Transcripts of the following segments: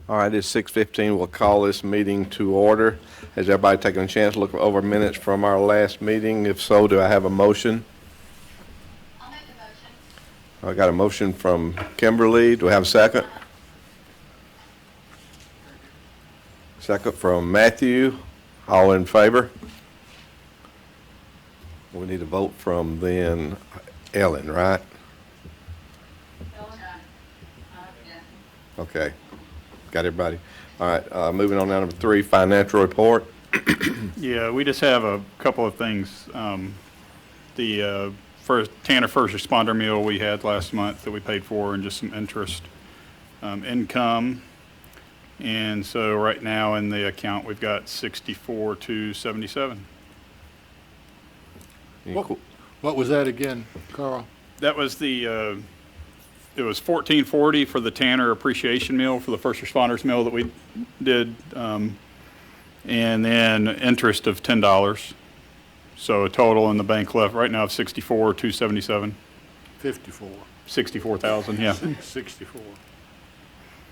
All right, it's 6:15. We'll call this meeting to order. Has everybody taken a chance to look over minutes from our last meeting? If so, do I have a motion? I'll make the motion. I got a motion from Kimberly. Do we have a second? Second from Matthew. All in favor? We need a vote from then Ellen, right? Okay. Got everybody? All right, moving on now to number 3, financial report. Yeah, we just have a couple of things. The Tanner first responder meal we had last month that we paid for, and just some interest income. And so right now in the account, we've got 64,277. What was that again, Carl? That was it was $14.40 for the Tanner appreciation meal for the first responders meal that we did, and then interest of $10. So a total in the bank left right now of 64,277. 54. 64,000, yeah. 64.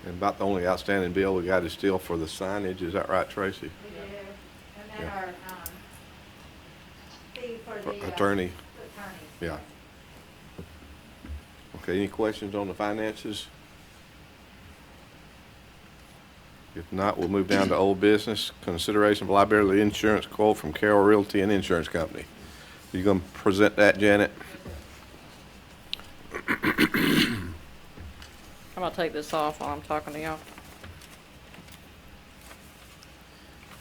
And about the only outstanding bill we got is still for the signage. Is that right, Tracy? We do. And then our fee for For the attorney. attorney. Yeah. Okay, any questions on the finances? If not, we'll move down to old business. Consideration of liability insurance quote from Carroll Realty and Insurance Company. You gonna present that, Janet? I'm gonna take this off while I'm talking to y'all.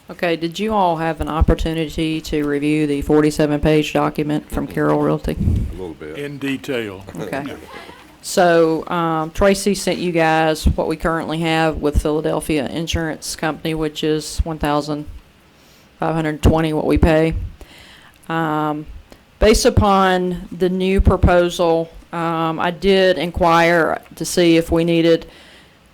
Okay, did you all have an opportunity to review the 47-page document from Carroll Realty? A little bit. In detail. Okay. So, Tracy sent you guys what we currently have with Philadelphia Insurance Company, which is $1,520 what we pay. Based upon the new proposal, I did inquire to see if we needed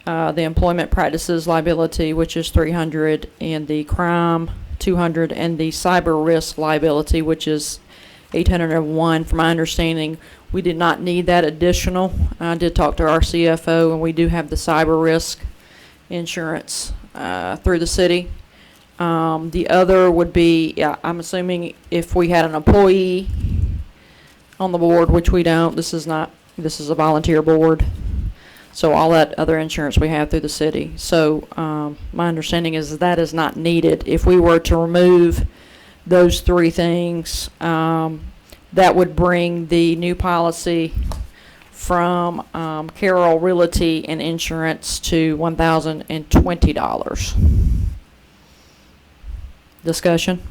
the employment practices liability, which is $300, and the crime $200, and the cyber risk liability, which is $801. From my understanding, we did not need that additional. I did talk to our CFO, and we do have the cyber risk insurance through the city. The other would be, I'm assuming if we had an employee on the board, which we don't, this is a volunteer board. So all that other insurance we have through the city. So my understanding is that is not needed. If we were to remove those 3 things, that would bring the new policy from Carroll Realty and Insurance to $1,020. Discussion?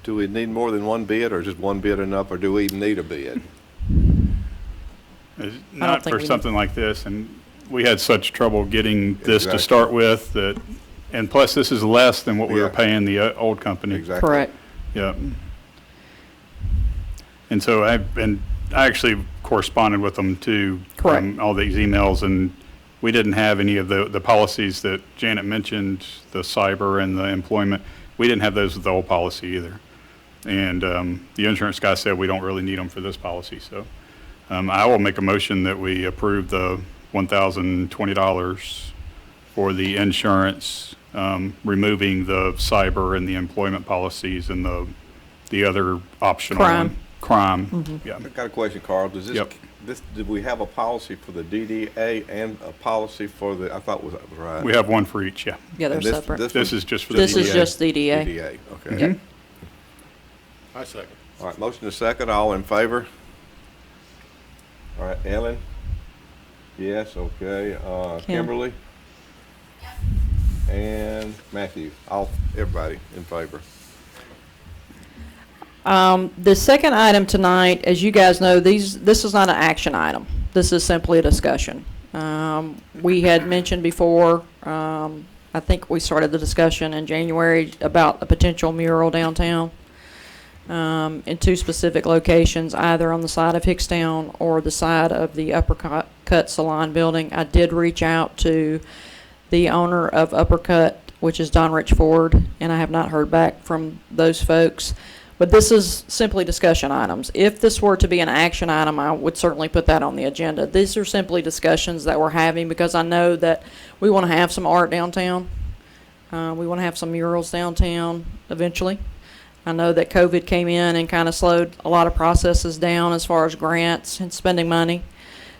Do we need more than one bid, or just one bid enough, or do we even need a bid? Not think for we something like this, and we had such trouble getting this Exactly. to start with that, and plus this is less than what we were Yeah. paying the old company. Exactly. Correct. Yeah. And so I actually corresponded with them too. Correct. All these emails, and we didn't have any of the policies that Janet mentioned, the cyber and the employment. We didn't have those with the old policy either. And the insurance guy said we don't really need them for this policy. So I will make a motion that we approve the $1,020 for the insurance, removing the cyber and the employment policies and the other optional Crime. one. Crime. Yeah. I got a question, Carl. Does Yep. did we have a policy for the DDA and a policy for the, I thought was that was right? We have one for each, yeah. Yeah, they're And this- separate. This is just for the This is DDA. just DDA. DDA, okay. Yep. I second. All right, motion to second, all in favor? All right, Ellen? Yes, okay. Kimberly? And Matthew, everybody in favor. The second item tonight, as you guys know, this is not an action item. This is simply a discussion. We had mentioned before, I think we started the discussion in January about a potential mural downtown in 2 specific locations, either on the side of Hickstown or the side of the Uppercut Salon building. I did reach out to the owner of Uppercut, which is Don Rich Ford, and I have not heard back from those folks. But this is simply discussion items. If this were to be an action item, I would certainly put that on the agenda. These are simply discussions that we're having because I know that we want to have some art downtown. We want to have some murals downtown eventually. I know that COVID came in and kind of slowed a lot of processes down as far as grants and spending money.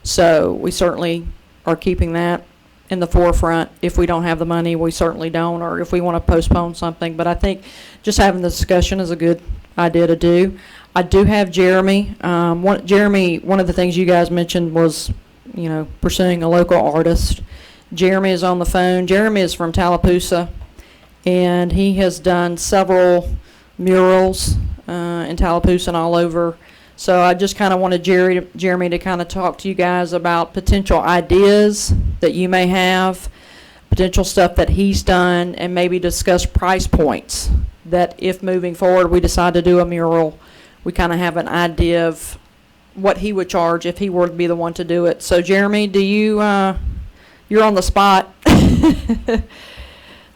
So we certainly are keeping that in the forefront. If we don't have the money, we certainly don't, or if we want to postpone something. But I think just having the discussion is a good idea to do. I do have Jeremy. One of the things you guys mentioned was, pursuing a local artist. Jeremy is on the phone. Jeremy is from Tallapoosa, and he has done several murals in Tallapoosa and all over. So I just kind of wanted Jeremy to kind of talk to you guys about potential ideas that you may have, potential stuff that he's done, and maybe discuss price points that if moving forward we decide to do a mural, we kind of have an idea of what he would charge if he were to be the one to do it. So Jeremy, you're on the spot.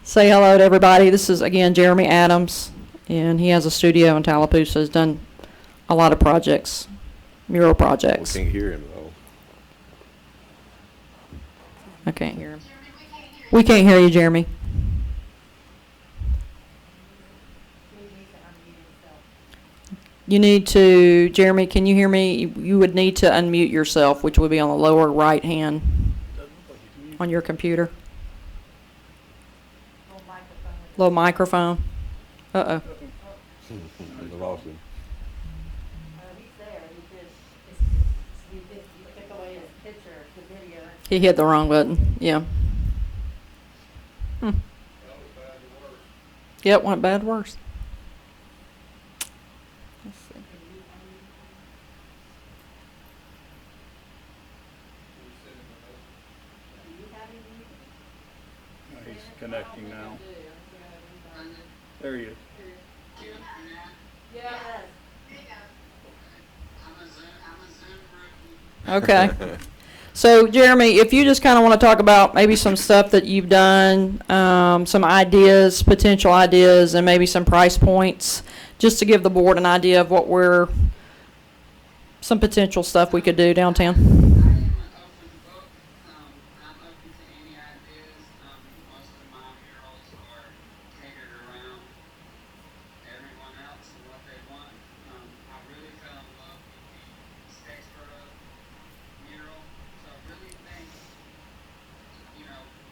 Say hello to everybody. This is, again, Jeremy Adams, and he has a studio in Tallapoosa. Has done a lot of projects, mural We projects. can't hear him though. I can't hear him. Jeremy, we can't hear you. We can't hear you, Jeremy. You need to, Jeremy, can you hear me? You would need to unmute yourself, which would be on the lower right hand on your computer. Little microphone. Uh-oh. I lost him. He hit the wrong button. Yeah. Yep, went bad to worse. Let's see. He's connecting now. There he is. Okay. So, Jeremy, if you just kind of want to talk about maybe some stuff that you've done, some ideas, potential ideas, and maybe some price points, just to give the board an idea of some potential stuff we could do downtown. I am an open book. I'm open to any ideas. Most of my murals are catered around everyone else and what they want. I really fell in love with the Statesboro mural. So I really think,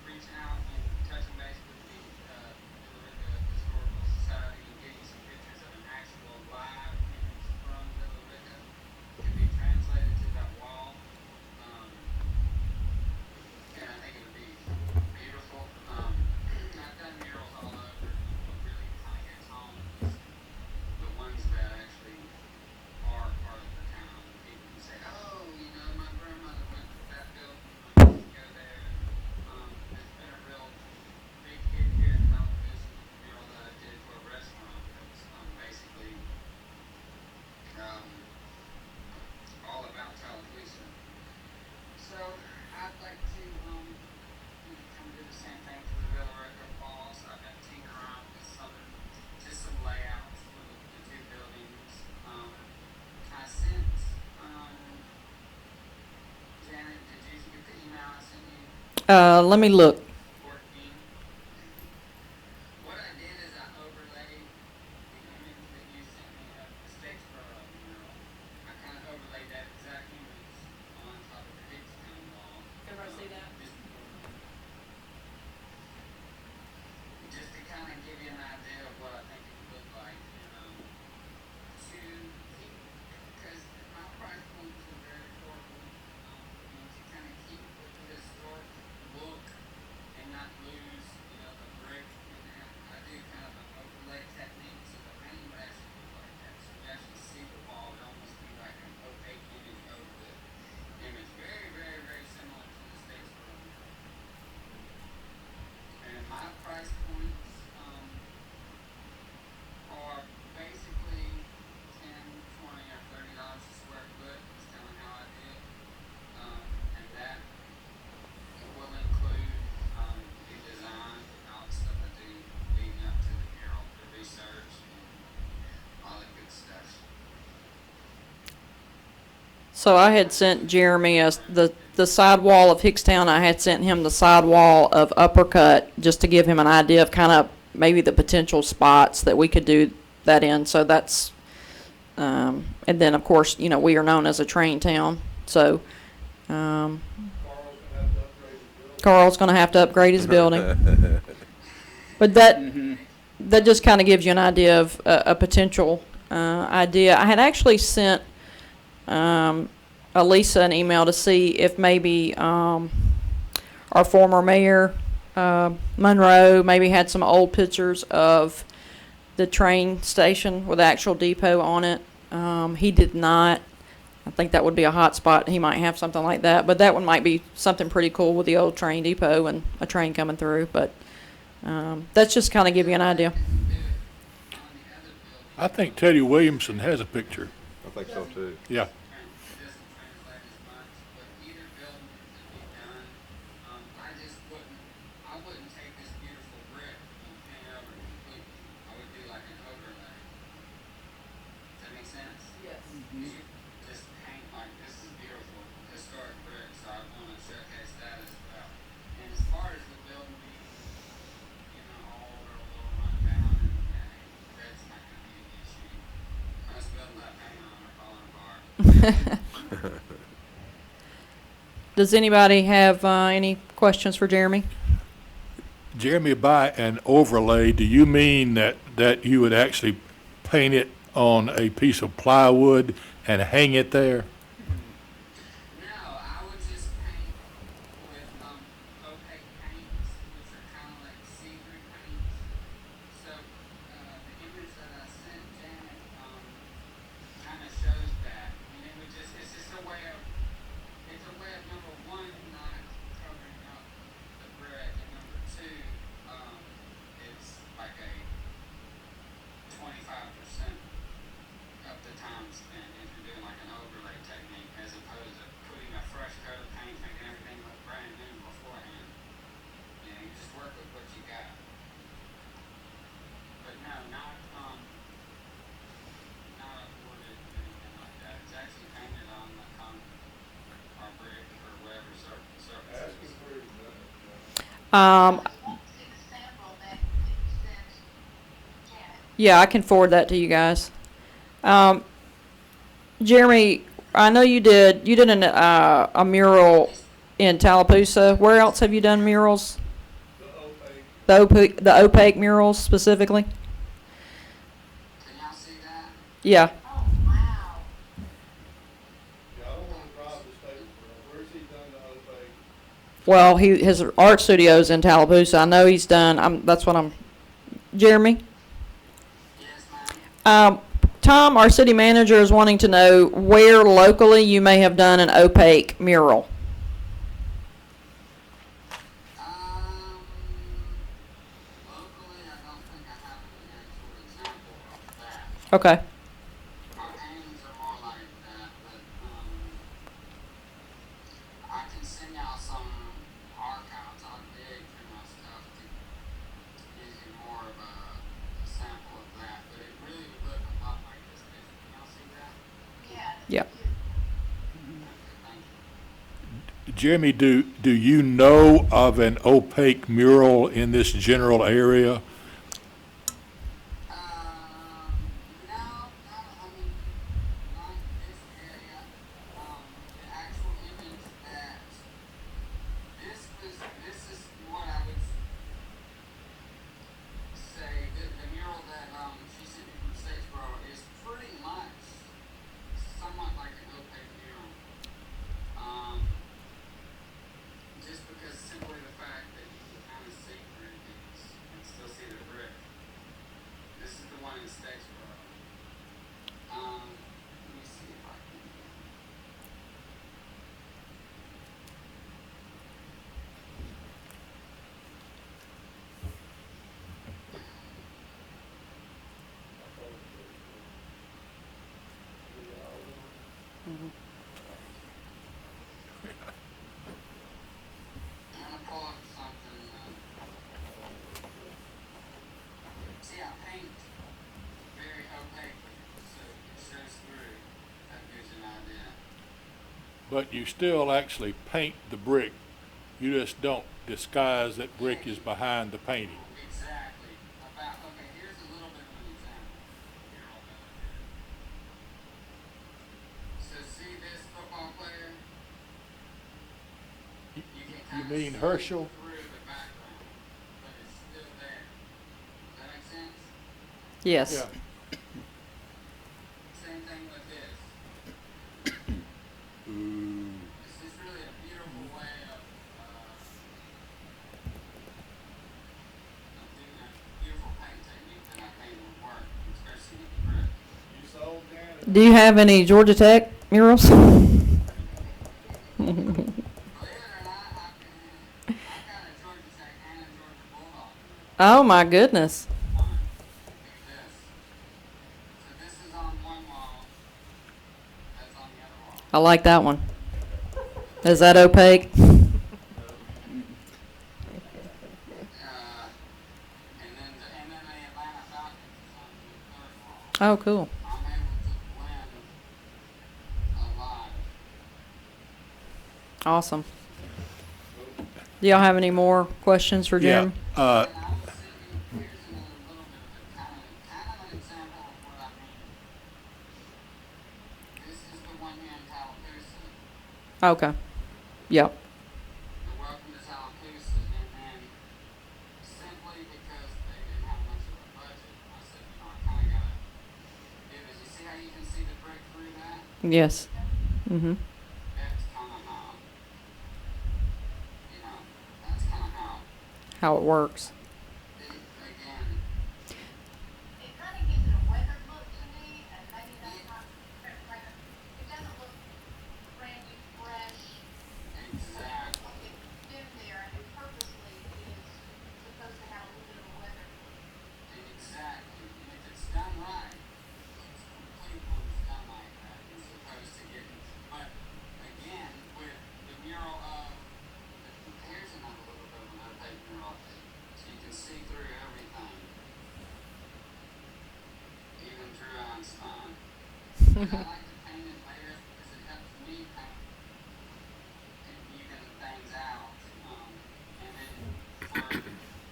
reaching out and touching base with the Billerica Historical Society and getting some pictures of an actual live image from Billerica could be translated to that wall. And I think it would be beautiful. I've done murals all over. What really kind of hits home is the ones that actually are part of the town. People can say, oh, my grandmother went to that building. I used to go there. There's been a real big hit here in Tallapoosa, the mural that I did for a restaurant that was basically all about Tallapoosa. So I'd like to come do the same thing for the Billerica Falls. I've been tinkering around with some layouts for the two buildings. I sent Janet, did you get the email I sent you? Let me look. 14. What I did is I overlaid the image that you sent me of the Statesboro mural. I kind of overlaid that exact image on top of the Hickstown wall. Everybody see that? Just to kind of give you an idea of what I think it would look like, because my price points are very affordable, to kind of keep with the historic look So I had sent Jeremy the sidewall of Hickstown. I had sent him the sidewall of Uppercut just to give him an idea of kind of maybe the potential spots that we could do that in. So that's, and then of course, you know, we are known as a train town. So, Carl's going to have to upgrade his building. But that just kind of gives you an idea of a potential idea. I had actually sent Elisa an email to see if maybe our former mayor, Monroe, maybe had some old pictures of the train station with the actual depot on it. He did not. I think that would be a hot spot. He might have something like that, but that one might be something pretty cool with the old train depot and a train coming through. But that's just kind of give you an idea. I think Teddy Williamson has a picture. I think so too. Yeah. It doesn't translate as much, but either building could be done. I wouldn't take this beautiful brick and paint it over completely. I would do like an overlay. Does that make sense? Yes. You just paint like, this is beautiful, historic brick, so I want to showcase that as well. And as far as the building being, old or a little run down, and red's not gonna be an issue. Most buildings I paint on are falling apart. Does anybody have any questions for Jeremy? Jeremy, by an overlay, do you mean that you would actually paint it on a piece of plywood and hang it there? No, I would just paint with opaque paints, which are kind of like see-through paints. So the image that I sent Janet kind of shows that. I mean, it's just a way of number one, not covering up the brick, and number two, it's like a 25% of the time spent if you're doing like an overlay technique, as opposed to putting a fresh coat of paint, making everything look brand new beforehand. You just work with what you got. But no, not a wooded anything like that. It's actually painted on the or brick or whatever surface. Example that you sent Janet. Yeah, I can forward that to you guys. Jeremy, I know you did a mural in Tallapoosa. Where else have you done murals? The opaque murals specifically? Can y'all see that? Yeah. Oh, wow. Yeah, I don't want to rob the state. Where's he done the opaque? Well, his art studio's in Tallapoosa. I know he's done. That's what I'm. Jeremy. Yes, ma'am. Tom, our city manager, is wanting to know where locally you may have done an opaque mural. Locally, I don't think I have an actual example of that. Okay. Our paintings are more like that, but I can send y'all some archives. I'll dig through my stuff to give you more of a sample of that. But it really would look a lot like this picture. Can y'all see that? Yeah. Yeah. Okay, thank you. Jeremy, do you know of an opaque mural in this general area? No, I mean, not this area. The actual image that this is what I would say, the mural that she sent me from Statesboro is pretty much somewhat like an opaque mural. Just because simply the fact that you can kind of see through things and still see But you still actually paint the brick. You just don't disguise that brick is behind the painting. Exactly. Okay, here's a little bit of an example. Here, I'll go here. So see this football player? You can You kind of mean see Herschel? through the background, but it's still there. Does that make sense? Yes. Yeah. Same thing with this. Ooh. It's just really a beautiful way of doing a beautiful paint technique that I think would work, especially with the brick. Do you have any Georgia Tech murals? Believe it or not, I've got a Georgia Tech and a Georgia Bulldog Oh my goodness. one. Look at this. So this is on one wall. That's on the other wall. I like that one. Is that opaque? And then the Atlanta Falcons is on the third wall. Oh, cool. I'm able to blend a lot. Awesome. Do y'all have any more questions for Jeremy? Yeah. And I was thinking, here's another little bit of a kind of an example of what I mean. This is the one here in Tallapoosa, Okay. Yep. the Welcome to Tallapoosa, and then simply because they didn't have much of a budget, I said, I kind of gotta do this. You see how you can see the brick through that? Yes. Mm-hmm. That's kind of how, that's kind of how, How it works. again, It kind of gives it a weathered look to me, and maybe that's not, like, it doesn't look brand new, fresh, exactly. like it's been there, and it purposely is supposed to have a little bit of a weathered look. Exactly. And if it's done right, it's complete when it's done like that, as opposed to getting. But again, with the mural of, here's another little bit of an opaque mural, so you can see through everything, even Drew Einstein. And I like to paint in layers because it helps me kind of even things out. And then for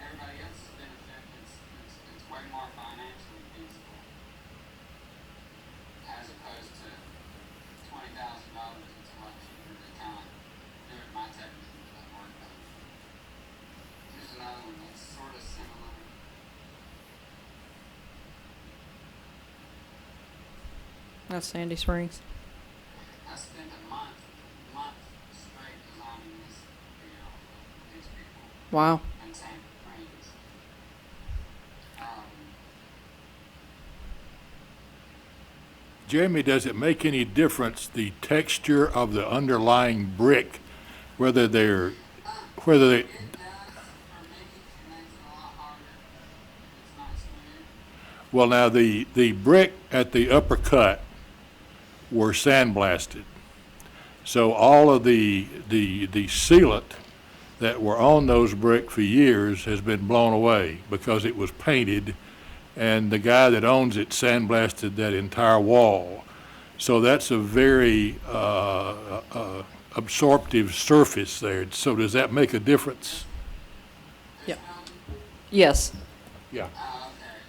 everybody else's benefit, it's way more financially feasible as opposed to $20,000. It's a lot cheaper to kind of do it my technique that work better. Here's another one that's sort of similar. That's Sandy Springs. I spent a month straight designing this video for these people Wow. in Sand Springs. Jeremy, does it make any difference the texture of the underlying brick, whether they, It does, for me, it makes it a lot harder if it's not smooth. well, now the brick at the upper cut were sandblasted. So all of the sealant that were on those brick for years has been blown away because it was painted, and the guy that owns it sandblasted that entire wall. So that's a very absorptive surface there. So does that make a difference? Yeah. This building, Yes. Yeah. okay,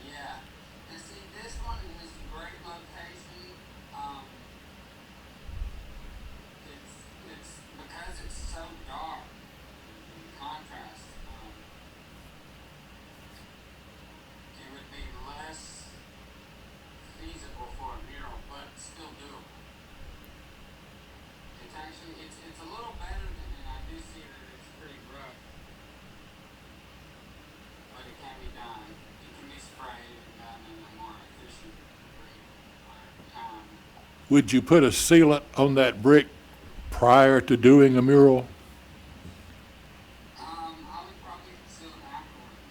yeah. And see, this one is a great location. It's because it's so dark, the contrast, it would be less feasible for a mural, but still doable. It's actually, it's a little better than, and I do see that it's pretty rough, but it can be done. It can be sprayed and done in a more efficient rate. Would you put a sealant on that brick prior to doing a mural? I would probably seal it afterwards.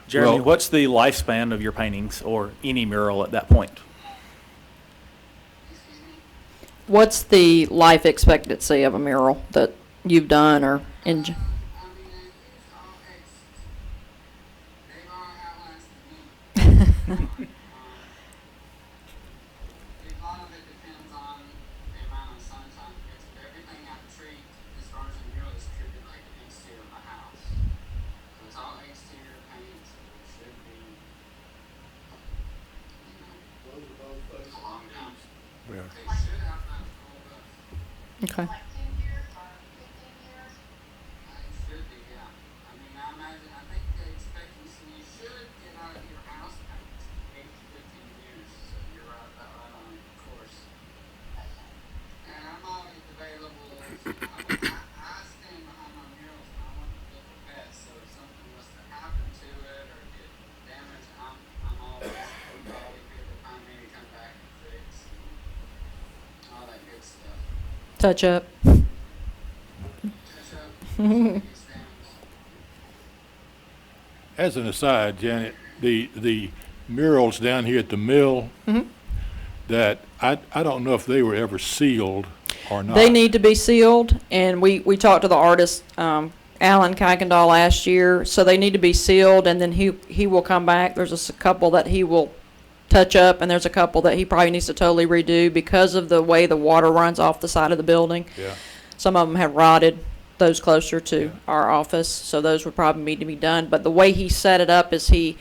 Jeremy, Well- what's the lifespan of your paintings or any mural at that point? Excuse me? What's the life expectancy of a mural that you've done or in? I mean, they've all outlasted me. They've should have not told us. Okay. like 10 years or 15 years? It should be, yeah. I mean, I imagine, I think the expectancy, you should get out of your house at 8 to 15 years, so you're right, about right on course. And I'm always available, I stand behind my murals, and I want to build a pet, so if something was to happen to it or get damaged, I'm always here to find me to come back and fix and all that good stuff. Touch up. Touch up, these things. As an aside, Janet, the murals down here at the mill, that I don't know if they were ever sealed or not. They need to be sealed, and we talked to the artist, Alan Kuykendall last year, so they need to be sealed, and then he will come back. There's a couple that he will touch up, and there's a couple that he probably needs to totally redo because of the way the water runs off the side of the building. Yeah. Some of them have rotted, those closer to our office, so those would probably need to be done. But the way he set it up is he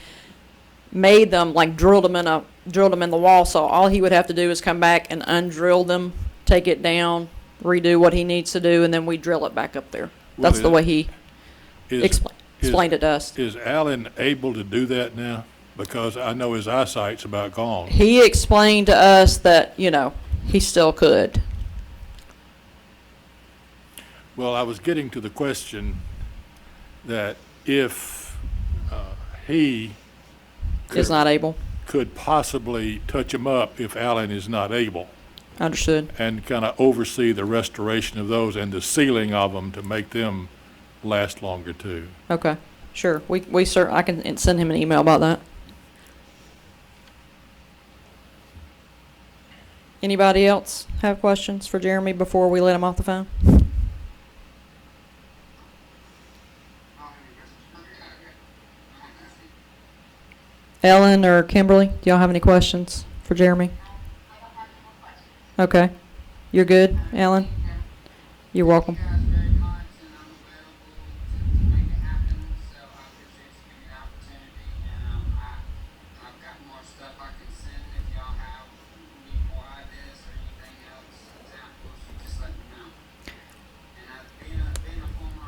made them, like drilled them in the wall, so all he would have to do is come back and undrill them, take it down, redo what he needs to do, and then we drill it back up there. Well, That's the way he Is- explained it to us. Is Alan able to do that now? Because I know his eyesight's about gone. He explained to us that, he still could. Well, I was getting to the question that if he Is not able. could possibly touch him up if Alan is not able, Understood. and kind of oversee the restoration of those and the sealing of them to make them last longer too. Okay. Sure. I can send him an email about that. Anybody else have questions for Jeremy before we let him off the phone? Ellen or Kimberly, do y'all have any questions for Jeremy? I don't have any more questions. Okay. You're good, Ellen? You're welcome. Thank you guys very much, and I'm available to make it happen, so I appreciate you giving me the opportunity, and I've got more stuff I can send if y'all have any more ideas or anything else, examples, just let me know. And being a former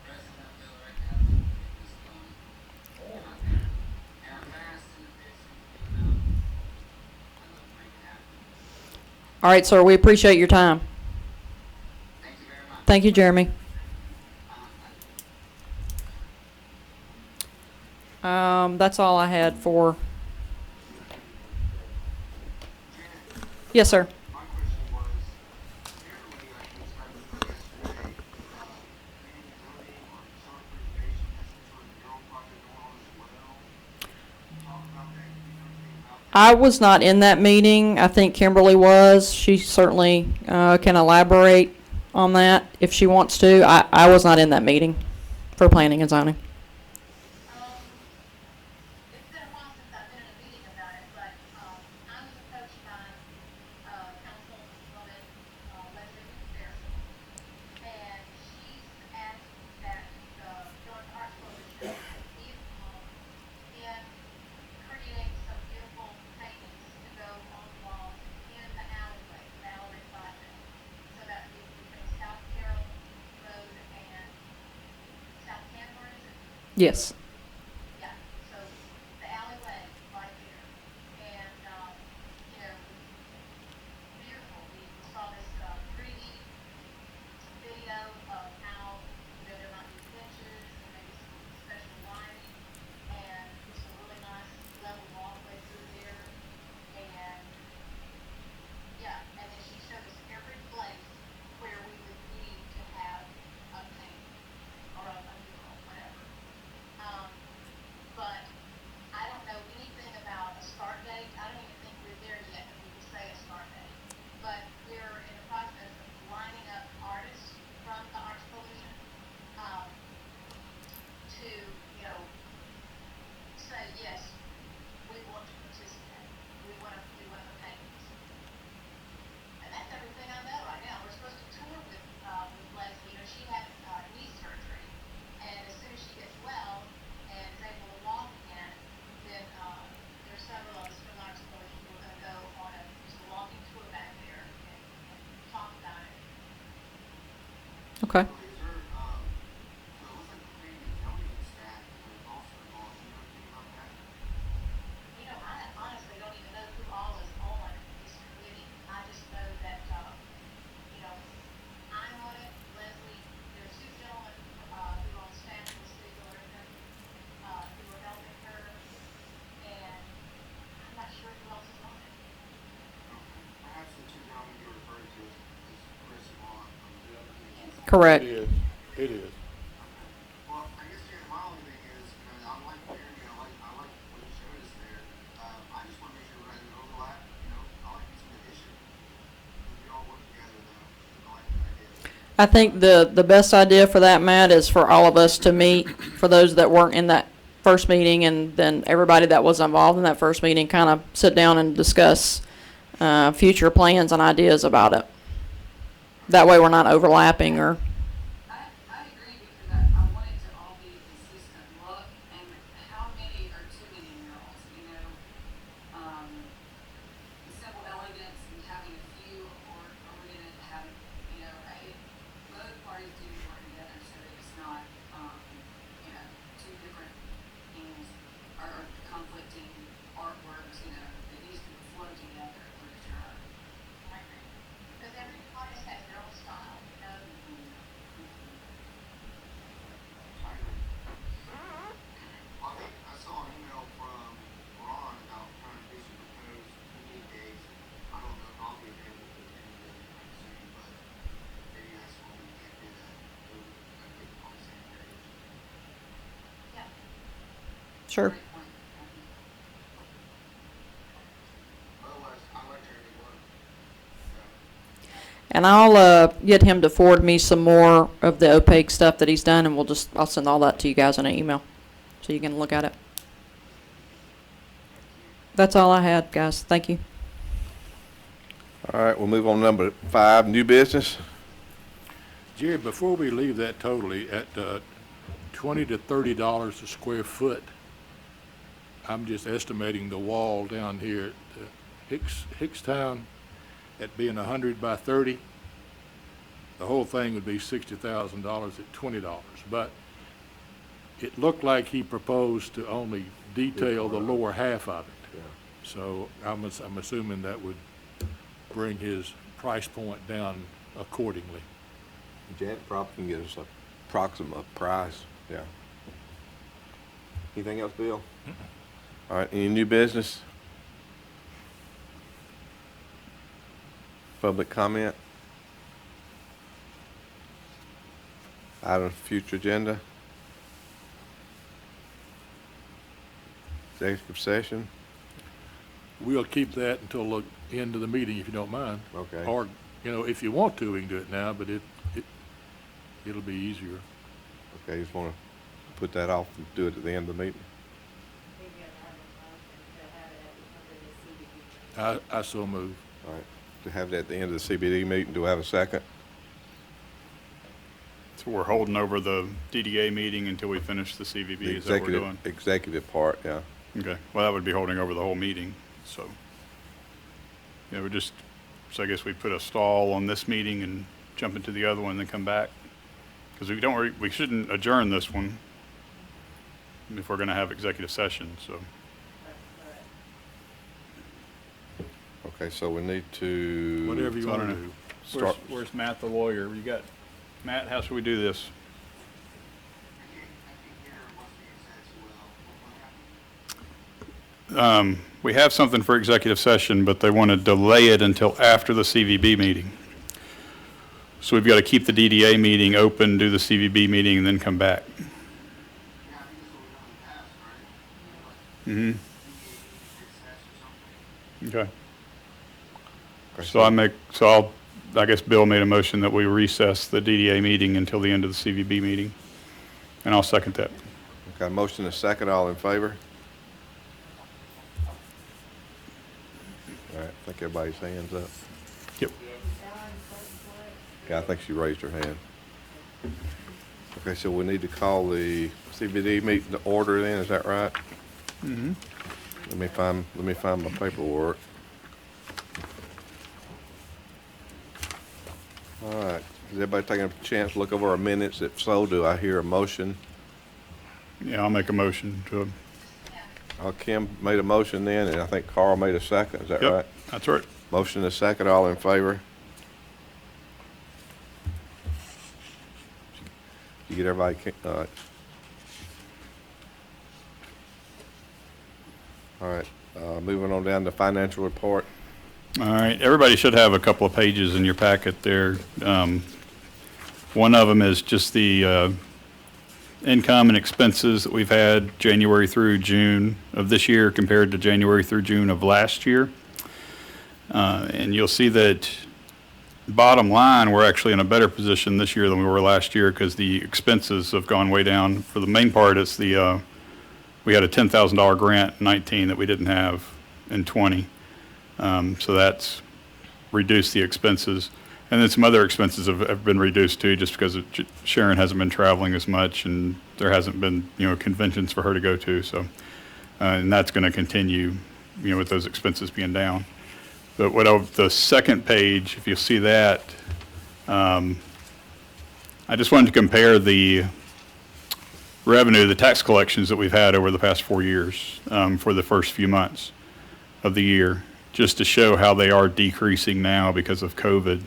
resident of Billerica, I think it's fun. And I'm fast and efficient, I love to make it happen. All right, sir, we appreciate your time. Thank you very much. Thank you, Jeremy. That's all I had for. Yes, sir. My question was, apparently I was having yesterday, maybe zoning or historic preservation has some sort of mural project going on as well. Talk about that, you know anything about that? I was not in that meeting. I think Kimberly was. She certainly can elaborate on that if she wants to. I was not in that meeting for planning and zoning. It's been a while since I've been in a meeting about it, but, I was approached by, Councilwoman, Leslie McPherson, and she's asked that the Village Arts Coalition be involved in creating some beautiful paintings to go on the walls in the alleyway project. So that would be between South Carroll Road and South Canmore, is it? Yes. Yeah, so the alleyway right there, and, beautiful. We saw this, 3D video of how, there might be benches and maybe some special lighting, and some really nice level walkway through there, and, yeah, and then she showed us every place where we would need to have a painting, or a mural, whatever. But I don't know anything about a start date. I don't even think we're there yet that we can say a start date. But we're in the process of lining up artists from the Arts Coalition, to, say, yes, we want to participate. We want to do one of the paintings. And that's everything I know right now. We're supposed to tour with Leslie. She had knee surgery, and as soon as she gets well and is able to walk again, then there's several of us from the Arts Coalition who are going to go on just a walking tour back there Okay. So is there, so it looks like the planning and zoning staff is also involved. You know anything about that? You know, I honestly don't even know who all is on this committee. I just know that, you know, I'm on it, Leslie, there's two gentlemen, who are on staff for the city of Littleton, who are helping her, and I'm not sure who else is on it. Okay. Perhaps the two gentlemen you're referring to is Chris and Ron from the other commission. Correct. It is, it is. Well, I guess, Janet, my only thing is, you know, I like the area, I like what you showed us there. I just wanna make sure we're not gonna overlap, you know, I like some addition. If we all work together, though, I like that idea. I think the best idea for that, Matt, is for all of us to meet, for those that weren't in that first meeting, and then everybody that was involved in that first meeting, kind of sit down and discuss future plans and ideas about it. That way we're not overlapping or, I agree because I want it to all be a consistent look, and how many are too many murals, you know? Simple elegance and having a few, or are we gonna have, you know, both parties do work together so that it's not, you know, two different things or conflicting artworks, you know, it needs to flow together for sure. I agree. Because every artist has their own style, you know? I agree. Well, I think I saw an email from Ron about trying to do some proposed meeting days. I don't know if I'll be available to attend it anytime soon, but maybe that's when we can do that. So we can get on the same page. Yeah. sure. Great point. Otherwise, I like everything work. So, And I'll get him to forward me some more of the opaque stuff that he's done, and I'll send all that to you guys in an email, so you can look at it. That's all I had, guys. Thank you. All right, we'll move on to number 5, new business. Jerry, before we leave that totally, at $20 to $30 a square foot, I'm just estimating the wall down here at Hickstown at being 100 by 30. The whole thing would be $60,000 at $20. But it looked like he proposed to only detail the lower half of it. So I'm assuming that would bring his price point down accordingly. Janet probably can get us a approximate price, yeah. Anything else, Bill? All right, any new business? Public comment? Item future agenda? Executive session? We'll keep that until the end of the meeting, if you don't mind. Okay. Or, you know, if you want to, we can do it now, but it'll be easier. Okay, just want to put that off and do it at the end of the meeting? I so move. All right, to have it at the end of the CBD meeting, do I have a second? So we're holding over the DDA meeting until we finish the CVB, The is that what we're doing? executive part, yeah. Okay, well, that would be holding over the whole meeting, so. Yeah, so I guess we put a stall on this meeting and jump into the other one and then come back. Because we shouldn't adjourn this one if we're gonna have executive session, so. Okay, so we need to. Whatever you So I want don't to know. do. Where's Matt the lawyer? Matt, how should we do this? I can't hear what's being said too well. What happened? We have something for executive session, but they want to delay it until after the CVB meeting. So we've got to keep the DDA meeting open, do the CVB meeting, and then come back. Yeah, I think that's what we've done in the past, right? You know, like, recess or something. Okay. So I guess Bill made a motion that we recess the DDA meeting until the end of the CVB meeting, and I'll second that. Okay, motion and a second, all in favor? All right, I think everybody's hands up. Yep. Yeah, I think she raised her hand. Okay, so we need to call the CBD meeting to order then, is that right? Mm-hmm. Let me find my paperwork. All right, Has everybody taken a chance to look over our minutes? If so, do I hear a motion? Yeah, I'll make a motion to, Kim made a motion then, and I think Carl made a second. Is that right? yep, that's right. Motion and a second, all in favor? You get everybody, all right, moving on down to financial report. All right, everybody should have a couple of pages in your packet there. One of them is just the income and expenses that we've had January through June of this year compared to January through June of last year. And you'll see that bottom line, we're actually in a better position this year than we were last year because the expenses have gone way down. For the main part, it's the we had a $10,000 grant in 19 that we didn't have in 20. So that's reduced the expenses. And then some other expenses have been reduced too, just because Sharon hasn't been traveling as much and there hasn't been, conventions for her to go to. So, and that's going to continue, with those expenses being down. But the second page, if you see that, I just wanted to compare the revenue, the tax collections that we've had over the past 4 years for the first few months of the year, just to show how they are decreasing now because of COVID.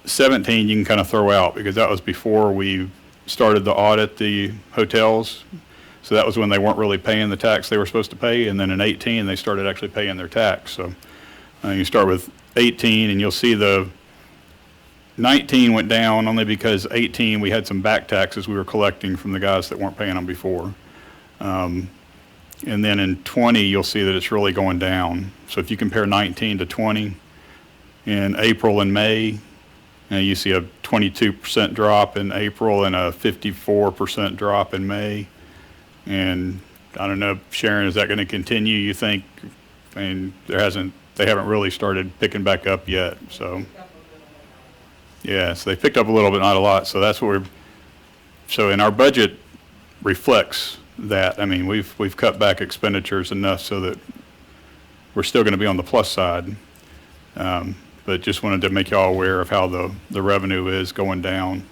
17 you can kind of throw out because that was before we started to audit the hotels. So that was when they weren't really paying the tax they were supposed to pay. And then in 18 they started actually paying their tax. So you start with 18 and you'll see the 19 went down only because 18 we had some back taxes we were collecting from the guys that weren't paying them before. And then in 20 you'll see that it's really going down. So if you compare 19 to 20, in April and May, you see a 22% drop in April and a 54% drop in May. And I don't know, Sharon, is that going to continue, you think? I mean, they haven't really started picking back up yet, so. Yeah, so they picked up a little bit, not a lot, so that's what so in our budget reflects that. I mean, we've cut back expenditures enough so that we're still going to be on the plus side. But just wanted to make you all aware of how the revenue is going down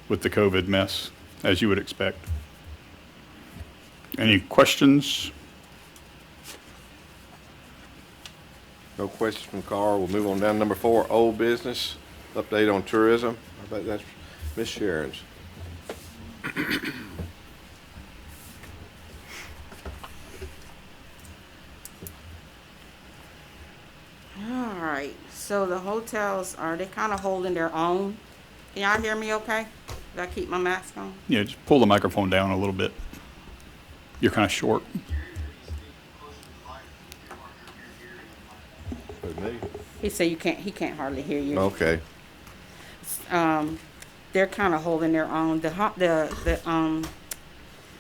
with the COVID mess, as you would expect. Any questions? No questions from Carl. We'll move on down to number 4, old business, update on tourism. I bet that's Miss Sharon's. All right, so the hotels they kind of holding their own. Can y'all hear me okay? Did I keep my mask on? Yeah, just pull the microphone down a little bit. You're kind of short. With me? He said he can't hardly hear you. Okay. They're kind of holding their own. The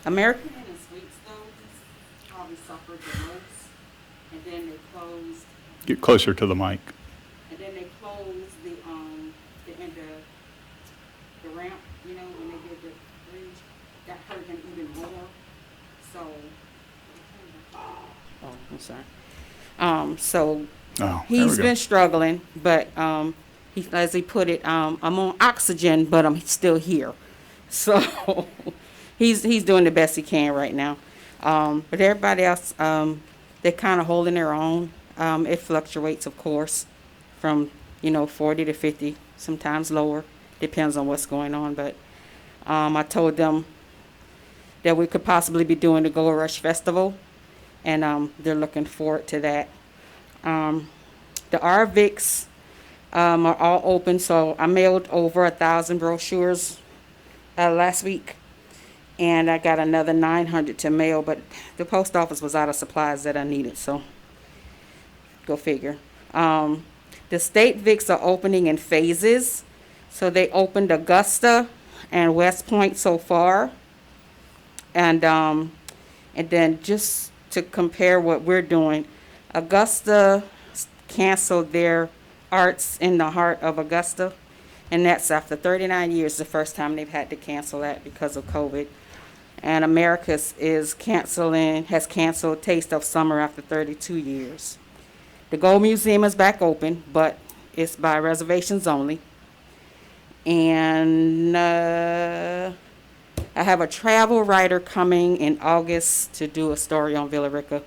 American Inn and Suites though probably suffered the most, and then they closed. Get closer to the mic. And then they closed the ramp, when they did the bridge, that hurt him even more. So, I'm sorry. So Oh, there we he's go. been struggling, but as he put it, I'm on oxygen, but I'm still here. So he's doing the best he can right now. But everybody else, they're kind of holding their own. It fluctuates, of course, from 40 to 50, sometimes lower, depends on what's going on. But I told them that we could possibly be doing the Gold Rush Festival, and they're looking forward to that. The RVICs are all open, so I mailed over 1,000 brochures last week, and I got another 900 to mail, but the post office was out of supplies that I needed, so go figure. The state VICs are opening in phases, so they opened Augusta and West Point so far, and then just to compare what we're doing, Augusta canceled their Arts in the Heart of Augusta, and that's after 39 years, the first time they've had to cancel that because of COVID. And Americas has canceled Taste of Summer after 32 years. The Gold Museum is back open, but it's by reservations only. And I have a travel writer coming in August to do a story on Villa Rica,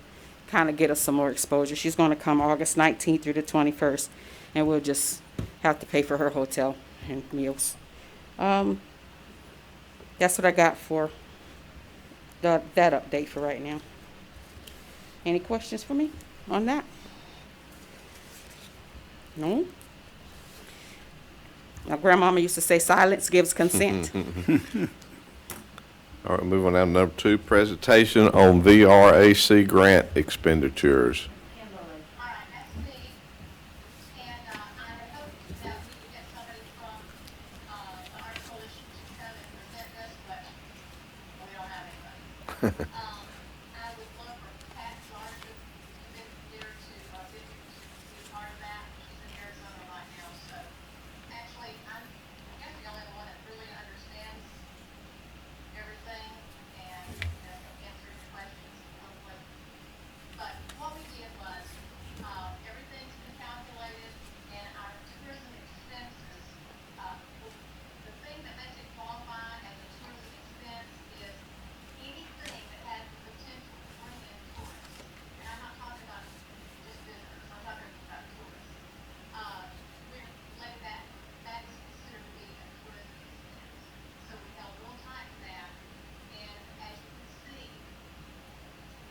kind of get us some more exposure. She's going to come August 19th through the 21st, and we'll just have to pay for her hotel and meals. That's what I got for that update for right now. Any questions for me on that? No? My grandmama used to say silence gives consent. All right, move on down to number 2, presentation on VRAC grant expenditures. All right, that's me. And, I had hoped that we could get somebody from, the Art Coalition to come and present this, but we don't have anybody. I would love for Pat Clark to commit here to, be part of that. She's in Arizona right now, so actually, I'm, I guess the only one that really understands everything and, answer your questions hopefully. But what we did was, everything's been calculated and our tourism expenses, the thing that makes it qualify as a tourism expense is anything that has the potential to bring in tourists. And I'm not talking about just visitors, I'm talking about tourists. We're letting that is considered to be a tourism expense. So we held real tight to that, and as you can see,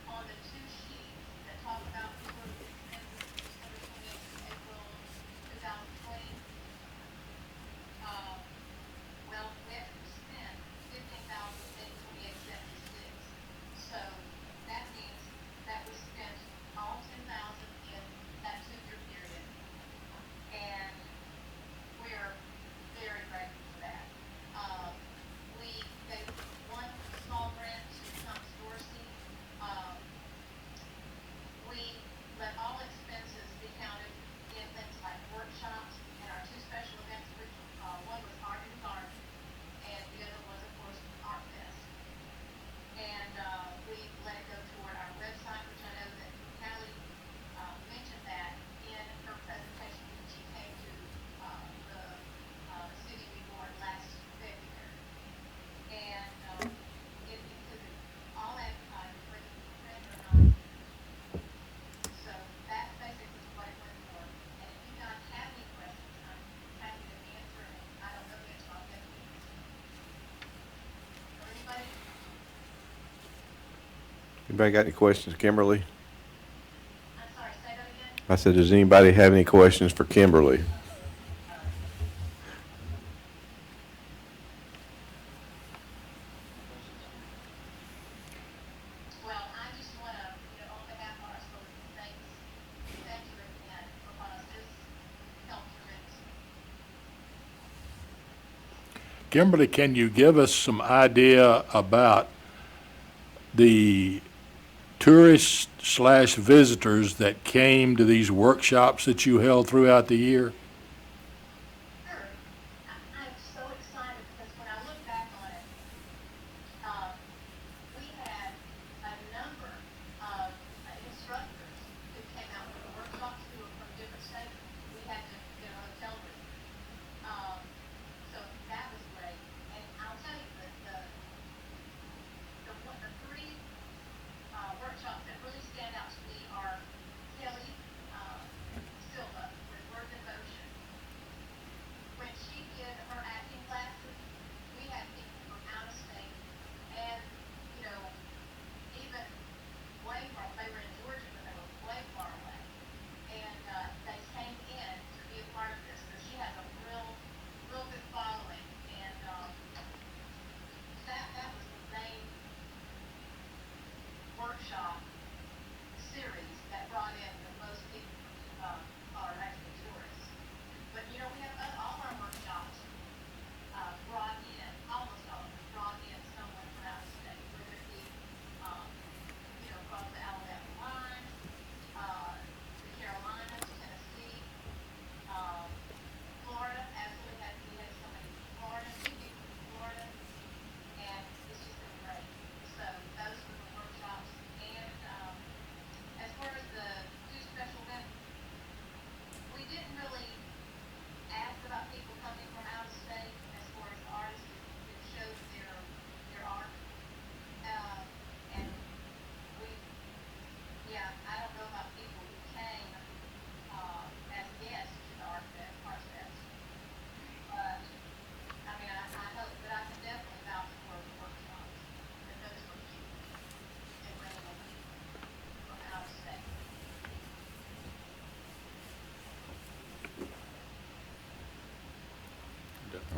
on the 2 sheets that talk about tourism expenses, December 28th to April 2020, well, we actually spent $15,828.76. So that means that we spent all $10,000 in that 2-year period. And we're very grateful for that. We gave one small grant to Thomas Dorsey. We let all expenses be counted in things like workshops and our 2 special events, which, one was Art in the Garden, and the other was, of course, Art Fest. And, we let it go toward our website, which I know that Callie, mentioned that in her presentation when she came to, the, city board last February. And, it included all advertising, whether it was print or not. So that's basically what it went for. And if you guys have any questions, I'm happy to answer, and if I don't know the answer, I'll get it. Or anybody? Anybody got any questions, Kimberly? I'm sorry, say that again? I said, does anybody have any questions for Kimberly? Well, I just want to, on behalf of our school, thank you again, because this helped tremendously. Kimberly, can you give us some idea about the tourists/visitors that came to these workshops that you held throughout the year? Sure. I'm so excited because when I look back on it, we had a number of instructors who came out for the workshops who were from different states. We had to get a hotel room. So that was great. And I'll tell you that the 3 workshops that really stand out to me are Kelly Silva with Word Devotion.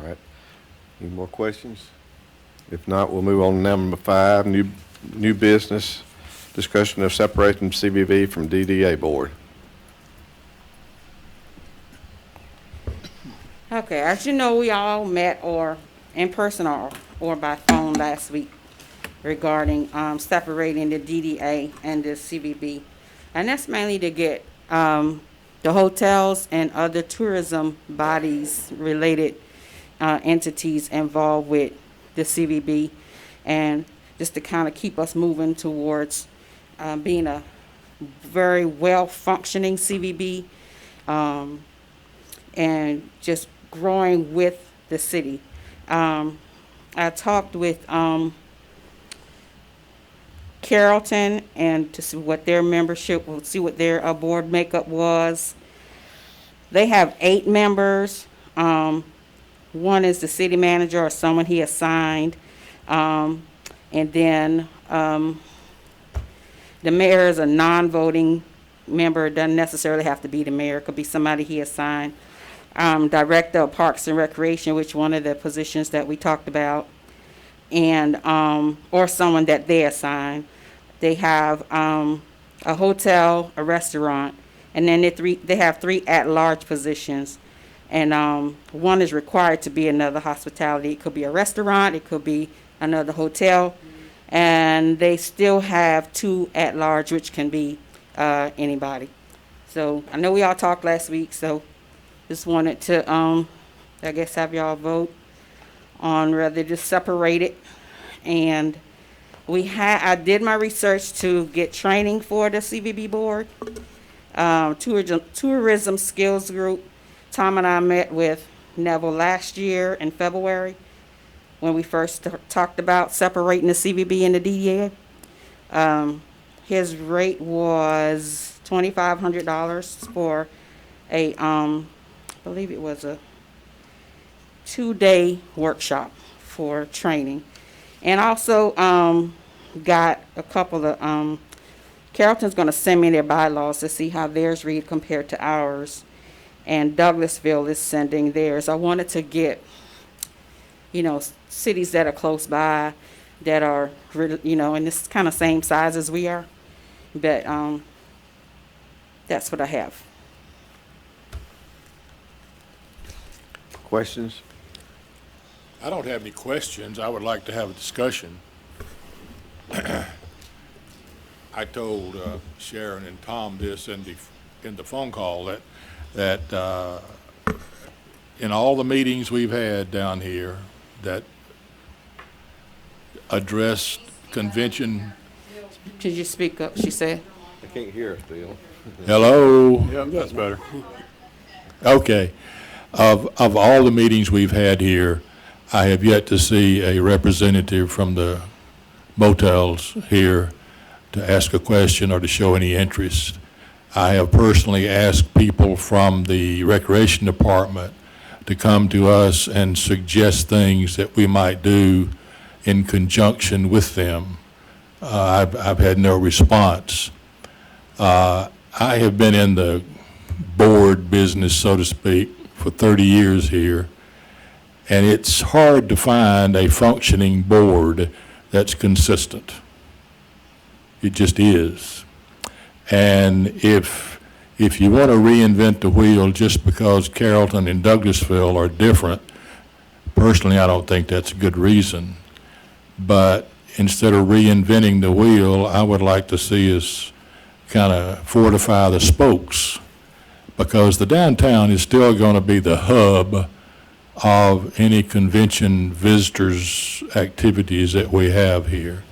All right. Any more questions? If not, we'll move on to number 5, new business, discussion of separation of CBB from DDA board. Okay, as you know, we all met or in person or by phone last week regarding separating the DDA and the CBB. And that's mainly to get the hotels and other tourism bodies related entities involved with the CBB, and just to kind of keep us moving towards being a very well-functioning CBB, and just growing with the city. I talked with Carrollton and to see what their membership, we'll see what their board makeup was. They have 8 members. One is the city manager or someone he assigned. And then the mayor is a non-voting member. It doesn't necessarily have to be the mayor. It could be somebody he assigned. Director of Parks and Recreation, which one of the positions that we talked about, and or someone that they assign. They have a hotel, a restaurant, and then they have 3 at-large positions. And one is required to be another hospitality. It could be a restaurant, it could be another hotel, and they still have 2 at-large, which can be anybody. So I know we all talked last week, so just wanted to, I guess, have y'all vote on whether to separate it. And I did my research to get training for the CBB board. Tourism Skills Group. Tom and I met with Neville last year in February when we first talked about separating the CBB and the DDA. His rate was $2,500 for a, I believe it was a 2-day workshop for training. And also got a couple of, Carrollton's going to send me their bylaws to see how theirs read compared to ours. And Douglasville is sending theirs. I wanted to get, cities that are close by, that are, in this kind of same size as we are. But that's what I have. Questions? I don't have any questions. I would like to have a discussion. I told Sharon and Tom this in the phone call that in all the meetings we've had down here that address convention. Could you speak up, she said? I can't hear us, Bill. Hello? Yeah, that's better. Okay. Of all the meetings we've had here, I have yet to see a representative from the motels here to ask a question or to show any interest. I have personally asked people from the recreation department to come to us and suggest things that we might do in conjunction with them. I've had no response. I have been in the board business, so to speak, for 30 years here, and it's hard to find a functioning board that's consistent. It just is. And if you want to reinvent the wheel just because Carrollton and Douglasville are different, personally, I don't think that's a good reason. But instead of reinventing the wheel, I would like to see us kind of fortify the spokes, because the downtown is still going to be the hub of any convention visitors activities that we have here.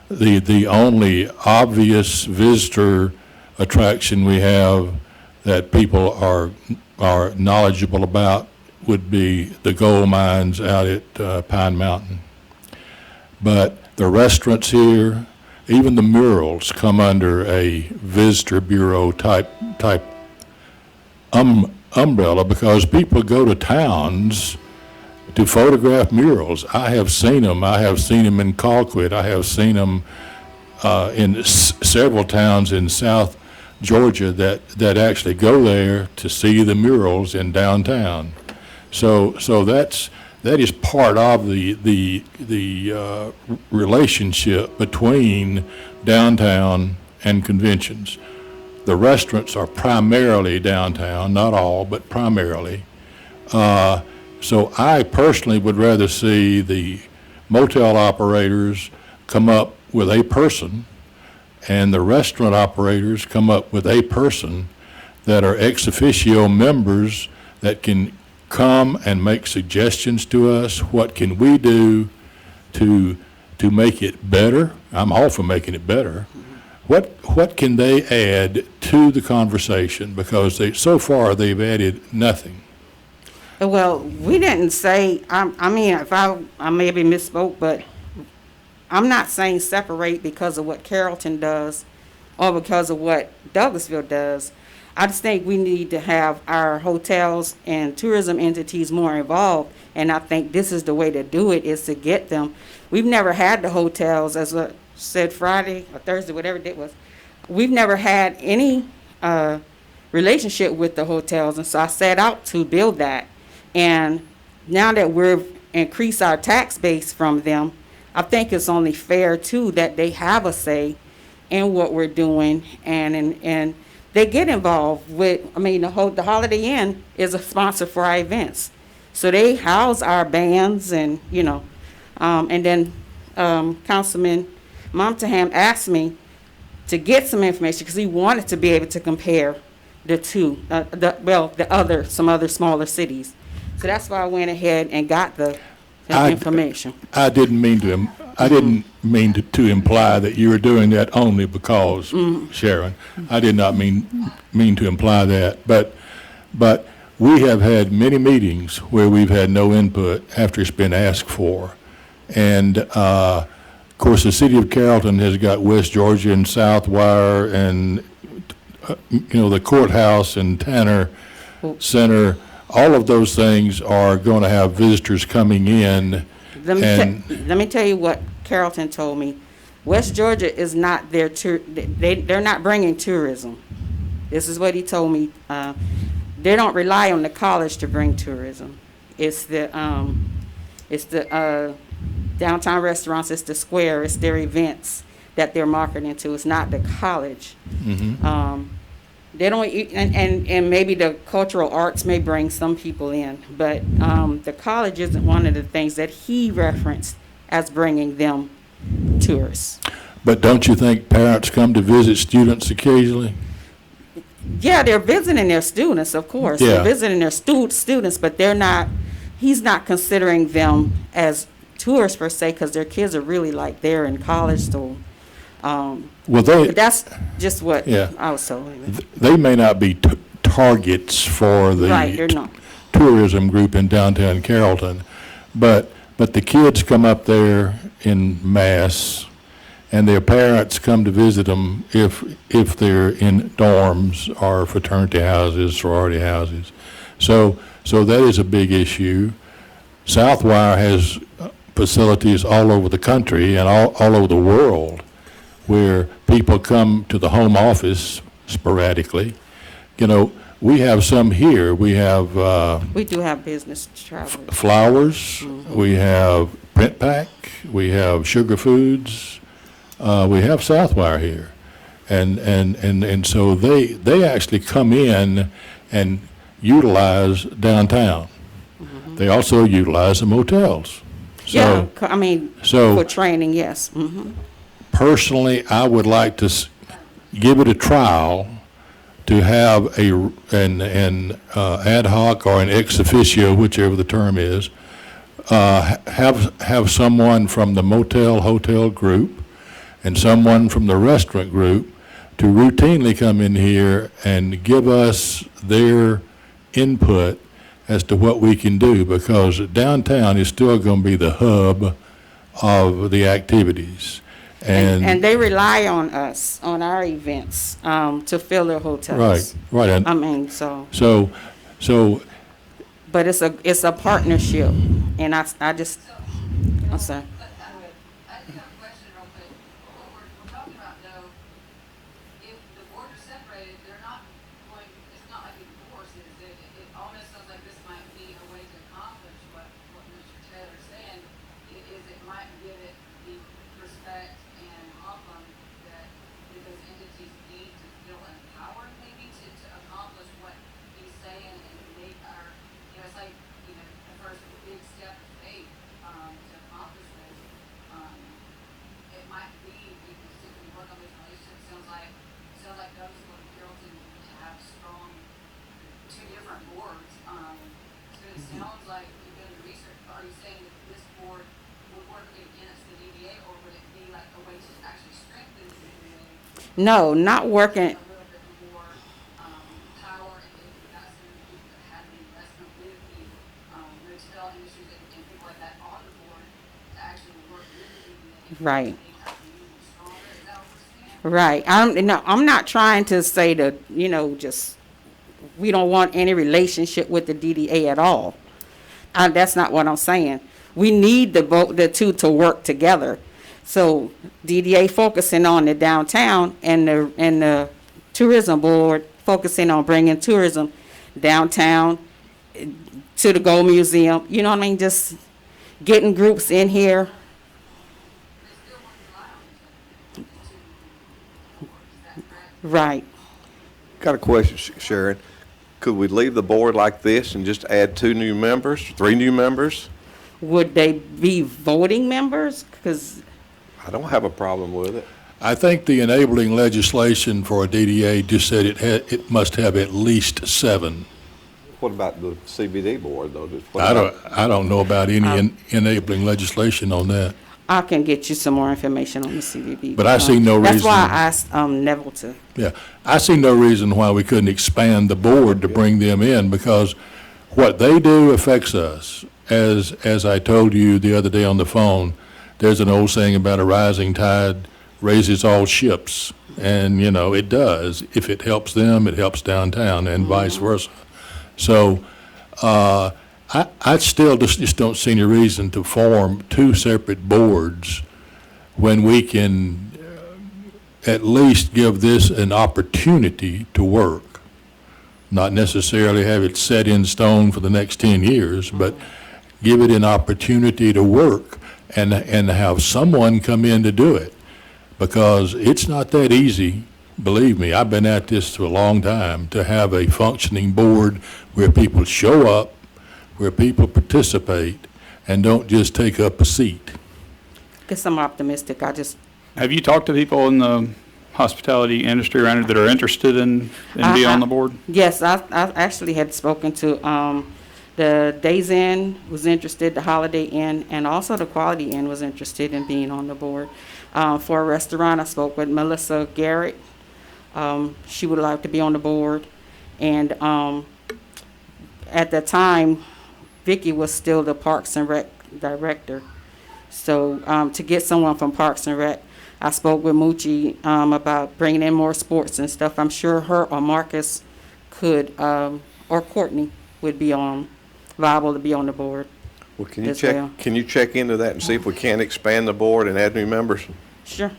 The only obvious visitor attraction we have that people are knowledgeable about would be the gold mines out at Pine Mountain. But the restaurants here, even the murals come under a visitor bureau type umbrella, because people go to towns to photograph murals. I have seen them. I have seen them in Colquitt. I have seen them in several towns in South Georgia that actually go there to see the murals in downtown. So that is part of the relationship between downtown and conventions. The restaurants are primarily downtown, not all, but primarily. So I personally would rather see the motel operators come up with a person and the restaurant operators come up with a person that are ex officio members that can come and make suggestions to us. What can we do to make it better? I'm all for making it better. What can they add to the conversation? Because so far they've added nothing. Well, we didn't say, I mean, if I maybe misspoke, but I'm not saying separate because of what Carrollton does or because of what Douglasville does. I just think we need to have our hotels and tourism entities more involved, and I think this is the way to do it, is to get them. We've never had the hotels, as I said Friday or Thursday, whatever it was. We've never had any relationship with the hotels, and so I set out to build that. And now that we've increased our tax base from them, I think it's only fair too that they have a say in what we're doing, and they get involved with. I mean, the Holiday Inn is a sponsor for our events, so they house our bands, and and then Councilman Montahan asked me to get some information because he wanted to be able to compare the two, some other smaller cities. So that's why I went ahead and got the information. I didn't mean to imply that you were doing that only because, Sharon. I did not mean to imply that. But we have had many meetings where we've had no input after it's been asked for. And, of course, the city of Carrollton has got West Georgia and Southwire and, the courthouse and Tanner Center. All of those things are going to have visitors coming in. Let me tell you what Carrollton told me. West Georgia is not their they're not bringing tourism. This is what he told me. They don't rely on the college to bring tourism. It's the downtown restaurants. It's the square. It's their events that they're marketing to. It's not the college. They don't, and maybe the cultural arts may bring some people in, but the college isn't one of the things that he referenced as bringing them tourists. But don't you think parents come to visit students occasionally? Yeah, they're visiting their students, of course. Yeah. They're visiting their students, but he's not considering them as tourists per se, because their kids are really they're in college, so. But that's just what I was told. They may not be targets for the Right, they're not. tourism group in downtown Carrollton, but the kids come up there in mass, and their parents come to visit them if they're in dorms or fraternity houses, sorority houses. So that is a big issue. Southwire has facilities all over the country and all over the world, where people come to the home office sporadically. We have some here. We have We do have business travelers. Flowers. We have Print Pack. We have Sugar Foods. We have Southwire here, and so they actually come in and utilize downtown. They also utilize the motels. So, for training, yes. Personally, I would like to give it a trial to have an ad hoc or an ex officio, whichever the term is, have someone from the hotel group and someone from the restaurant group to routinely come in here and give us their input as to what we can do, because downtown is still going to be the hub of the activities. And they rely on us, on our events, to fill their hotels. Right. And So, but it's a partnership, and I'm sorry. I just have a question real quick. What we're talking about though, if the boards are separated, they're not going, it's not like a divorce, is it? It almost sounds like this might be a way to two different boards. So it sounds like you've done the research, but are you saying that this board would work against the DDA, or would it be like a way to actually strengthen the DDA? No, not working. A little bit more, power, and if you got some people that had the investment with the, motel industry and people like that on the board to actually work with the DDA. Right. Make our community stronger, is that what we're saying? Right. I'm not trying to say that, just, we don't want any relationship with the DDA at all. That's not what I'm saying. We need the two to work together. So DDA focusing on the downtown and the tourism board focusing on bringing tourism downtown to the Gold Museum. You know what I mean? Just getting groups in here. They still want to rely on each other to boards, is that correct? Right. Got a question, Sharon. Could we leave the board like this and just add 2 new members, 3 new members? Would they be voting members? Because I don't have a problem with it. I think the enabling legislation for a DDA just said it must have at least 7. What about the CBD board, though? I don't know about any enabling legislation on that. I can get you some more information on the CVB. But I see no That's why reason- I asked Neville to. Yeah, I see no reason why we couldn't expand the board to bring them in, because what they do affects us. As I told you the other day on the phone, there's an old saying about a rising tide raises all ships, and, it does. If it helps them, it helps downtown, and vice versa. So, I still just don't see any reason to form 2 separate boards when we can at least give this an opportunity to work. Not necessarily have it set in stone for the next 10 years, but give it an opportunity to work and have someone come in to do it. Because it's not that easy, believe me, I've been at this for a long time, to have a functioning board where people show up, where people participate, and don't just take up a seat. Guess I'm optimistic. Have you talked to people in the hospitality industry around here that are interested in being on the board? Yes, I actually had spoken to the Days Inn was interested, the Holiday Inn, and also the Quality Inn was interested in being on the board. For a restaurant, I spoke with Melissa Garrett. She would like to be on the board. And at the time, Vicki was still the Parks and Rec director. So to get someone from Parks and Rec, I spoke with Moochie about bringing in more sports and stuff. I'm sure her or Marcus could, or Courtney would be viable to be on the board. Well, can you as well. check, can you check into that and see if we can expand the board and add new members? Sure.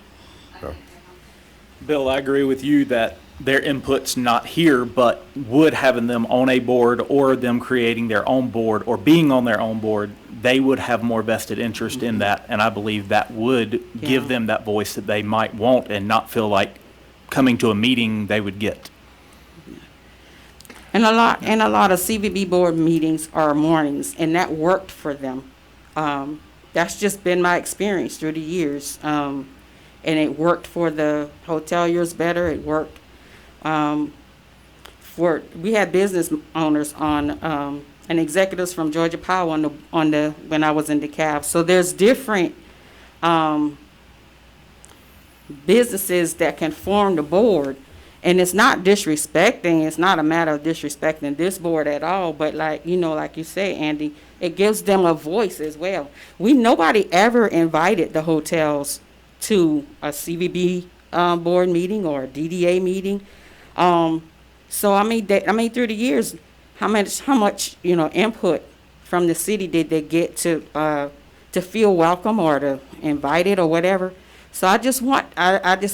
Bill, I agree with you that their input's not here, but would having them on a board or them creating their own board or being on their own board, they would have more vested interest in that, and I believe that would give Yeah. them that voice that they might want and not feel like coming to a meeting they would get. And a lot of CVB board meetings are mornings, and that worked for them. That's just been my experience through the years. And it worked for the hoteliers better. It worked we had business owners on and executives from Georgia Power when I was in DeKalb. So there's different businesses that can form the board. And it's not disrespecting, it's not a matter of disrespecting this board at all, but like you say, Andy, it gives them a voice as well. Nobody ever invited the hotels to a CVB board meeting or a DDA meeting. So I mean, through the years, how much input from the city did they get to feel welcome or to invited or whatever? So I just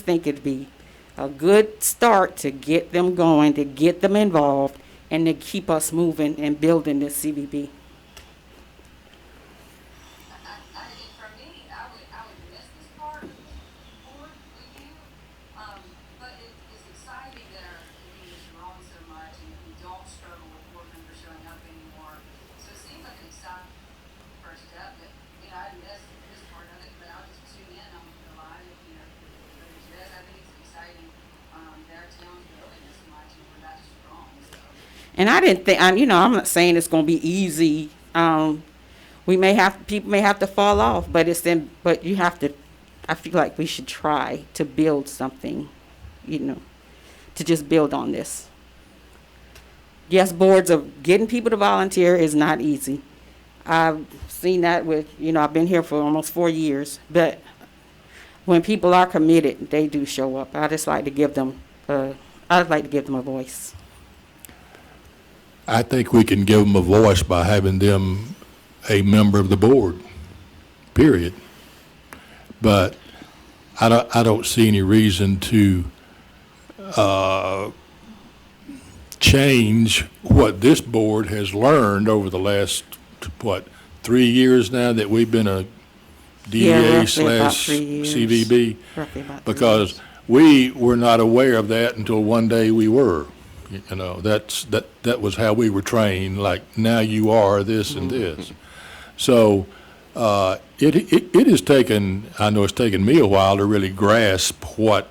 think it'd be a good start to get them going, to get them involved, and to keep us moving and building this CVB. I think for me, I would miss this part of the board with you, but it's exciting that our community is growing so much and we don't struggle with board members showing up anymore. So it seems like an exciting first step that, I missed this part of it, but I'll just tune in on the live, but it's just, I think it's exciting, that our town's growing this much and we're that strong, so. And I didn't think, I'm not saying it's gonna be easy. People may have to fall off, but but you have to, I feel like we should try to build something, to just build on this. Yes, boards of getting people to volunteer is not easy. I've seen that with, I've been here for almost 4 years, but when people are committed, they do show up. I'd like to give them a voice. I think we can give them a voice by having them a member of the board, period. But I don't see any reason to change what this board has learned over the last, 3 years now that we've been a DDA roughly about / 3 years. CVB? Roughly about 3 Because years. we were not aware of that until one day we were. That was how we were trained, like, now you are this and this. So it has taken, I know it's taken me a while to really grasp what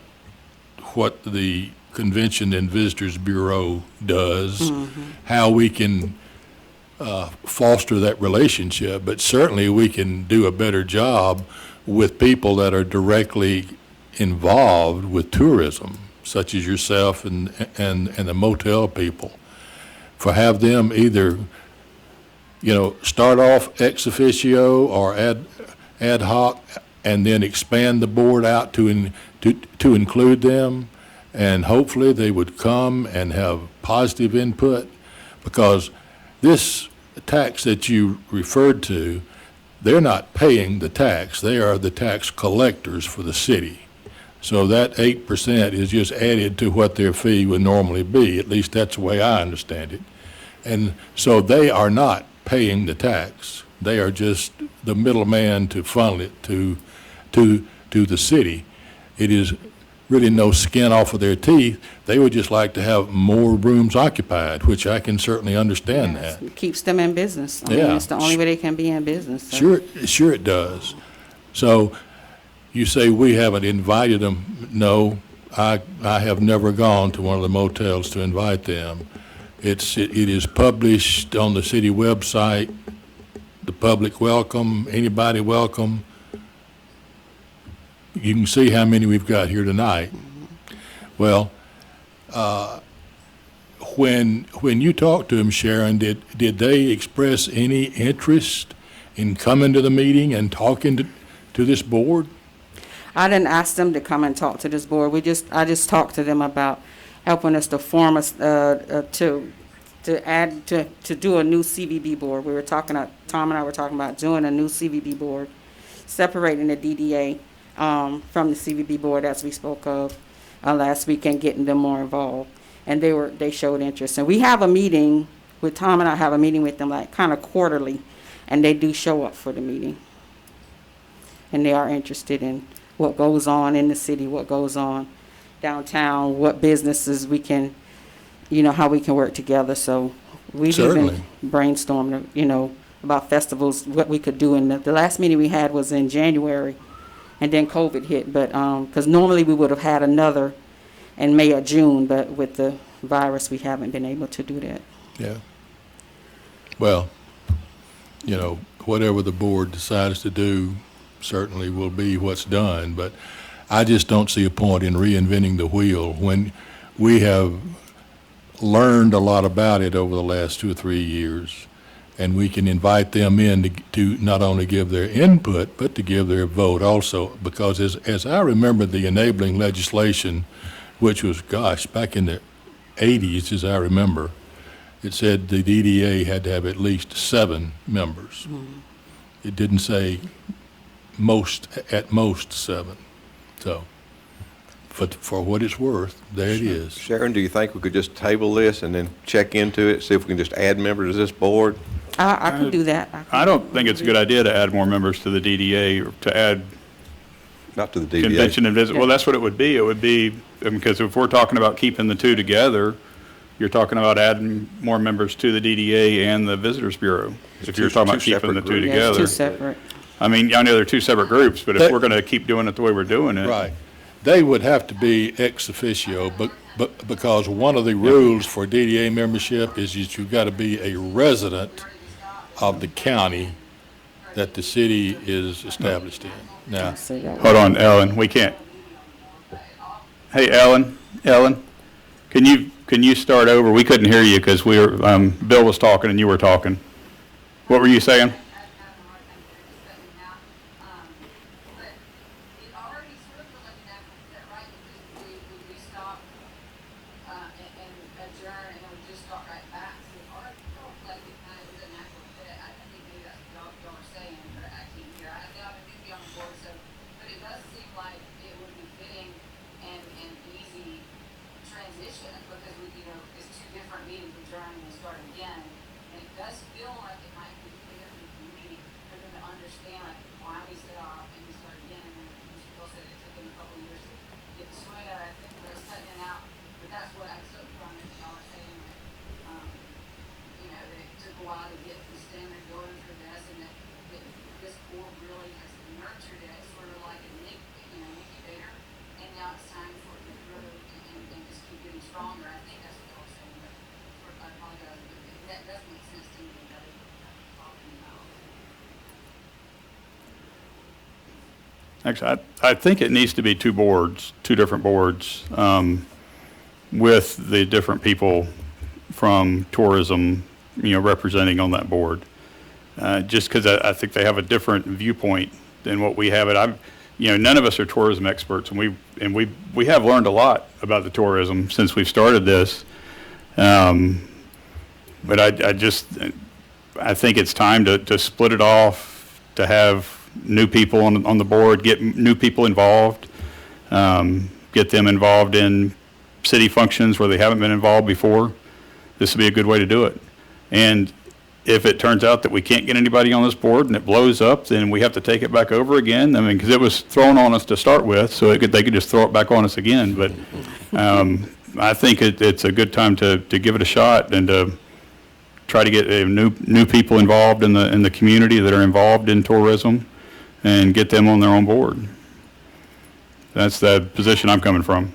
the Convention and Visitors Bureau does, how we can foster that relationship, but certainly we can do a better job with people that are directly involved with tourism, such as yourself and the motel people, for have them either, start off ex officio or ad hoc, and then expand the board out to include them, and hopefully they would come and have positive input, because this tax that you referred to, they're not paying the tax, they are the tax collectors for the city. So that 8% is just added to what their fee would normally be. At least that's the way I understand it. And so they are not paying the tax. They are just the middleman to funnel it to the city. It is really no skin off of their teeth. They would just like to have more rooms occupied, which I can certainly understand that. It keeps them in business. I mean, Yeah. it's the only way they can be in business. So. Sure it does. So you say we haven't invited them. No, I have never gone to one of the motels to invite them. It is published on the city website, the public welcome, anybody welcome. You can see how many we've got here tonight. Well, when you talked to them, Sharon, did they express any interest in coming to the meeting and talking to this board? I didn't ask them to come and talk to this board. I just talked to them about helping us to form us to do a new CVB board. We were talking, Tom and I were talking about doing a new CVB board, separating the DDA from the CVB board, as we spoke of last week, and getting them more involved. And they showed interest. And we have a meeting with Tom, and I have a meeting with them like kind of quarterly, and they do show up for the meeting. And they are interested in what goes on in the city, what goes on downtown, what businesses we can, how we can work together. So we've even brainstormed, about festivals, what we could do. And the last meeting we had was in January, and then COVID hit. But because normally we would have had another in May or June, but with the virus, we haven't been able to do that. Yeah. Well, whatever the board decides to do certainly will be what's done, but I just don't see a point in reinventing the wheel when we have learned a lot about it over the last 2 or 3 years, and we can invite them in to not only give their input, but to give their vote also, because as I remember the enabling legislation, which was, back in the 80s, as I remember, it said the DDA had to have at least 7 members. It didn't say at most 7. So, for what it's worth, there it is. Sharon, do you think we could just table this and then check into it, see if we can just add members to this board? I can do that. I don't think it's a good idea to add more members to the DDA, or to add Not to the DDA. convention and visit. Well, that's what it would be. It would be, because if we're talking about keeping the two together, you're talking about adding more members to the DDA and the Visitors Bureau. If you're talking about two keeping the separate two groups. Yeah, it's together. two separate. I mean, I know they're two separate groups, but if we're going to keep doing it the way we're doing it. Right. they would have to be ex officio, but because one of the rules for DDA membership is that you've got to be a resident of the county that the city is established in. Now, So that Hold on, Ellen, we can't. Hey, Ellen, can you start over? We couldn't hear you because we were, Bill was talking and you were talking. What were you saying? Having a hard time hearing this, but now, but it already sort of feels like a natural fit, right? Because we stop, and adjourn, and then we just start right back. So it already felt like it kind of is a natural fit. I think maybe that's what y'all are saying, but I can't hear. I know I'm new on the board, so, but it does seem like it would be fitting and easy transition, because we, it's two different meetings, adjourn and we start again. And it does feel like it might be clear for the community, for them to understand, like, why we stop and we start again. And then Mr. Bill said it took him a couple of years to get the swing of it. I think we're cutting it out, but that's what I took from it. Y'all are saying that, that it took a while to get the standard going for this, and that this board really has nurtured it, sort of like an incubator, and now it's time for it to grow and just keep getting stronger. I think that's what y'all are saying, but I apologize, but that does make sense to me, that it's talking about. Actually, I think it needs to be two boards, two different boards, with the different people from tourism, representing on that board. Just because I think they have a different viewpoint than what we have. None of us are tourism experts, and we have learned a lot about the tourism since we've started this. But I think it's time to split it off, to have new people on the board, get new people involved, get them involved in city functions where they haven't been involved before. This would be a good way to do it. And if it turns out that we can't get anybody on this board and it blows up, then we have to take it back over again. Because it was thrown on us to start with, so they could just throw it back on us again. But I think it's a good time to give it a shot and to try to get new people involved in the community that are involved in tourism, and get them on their own board. That's the position I'm coming from.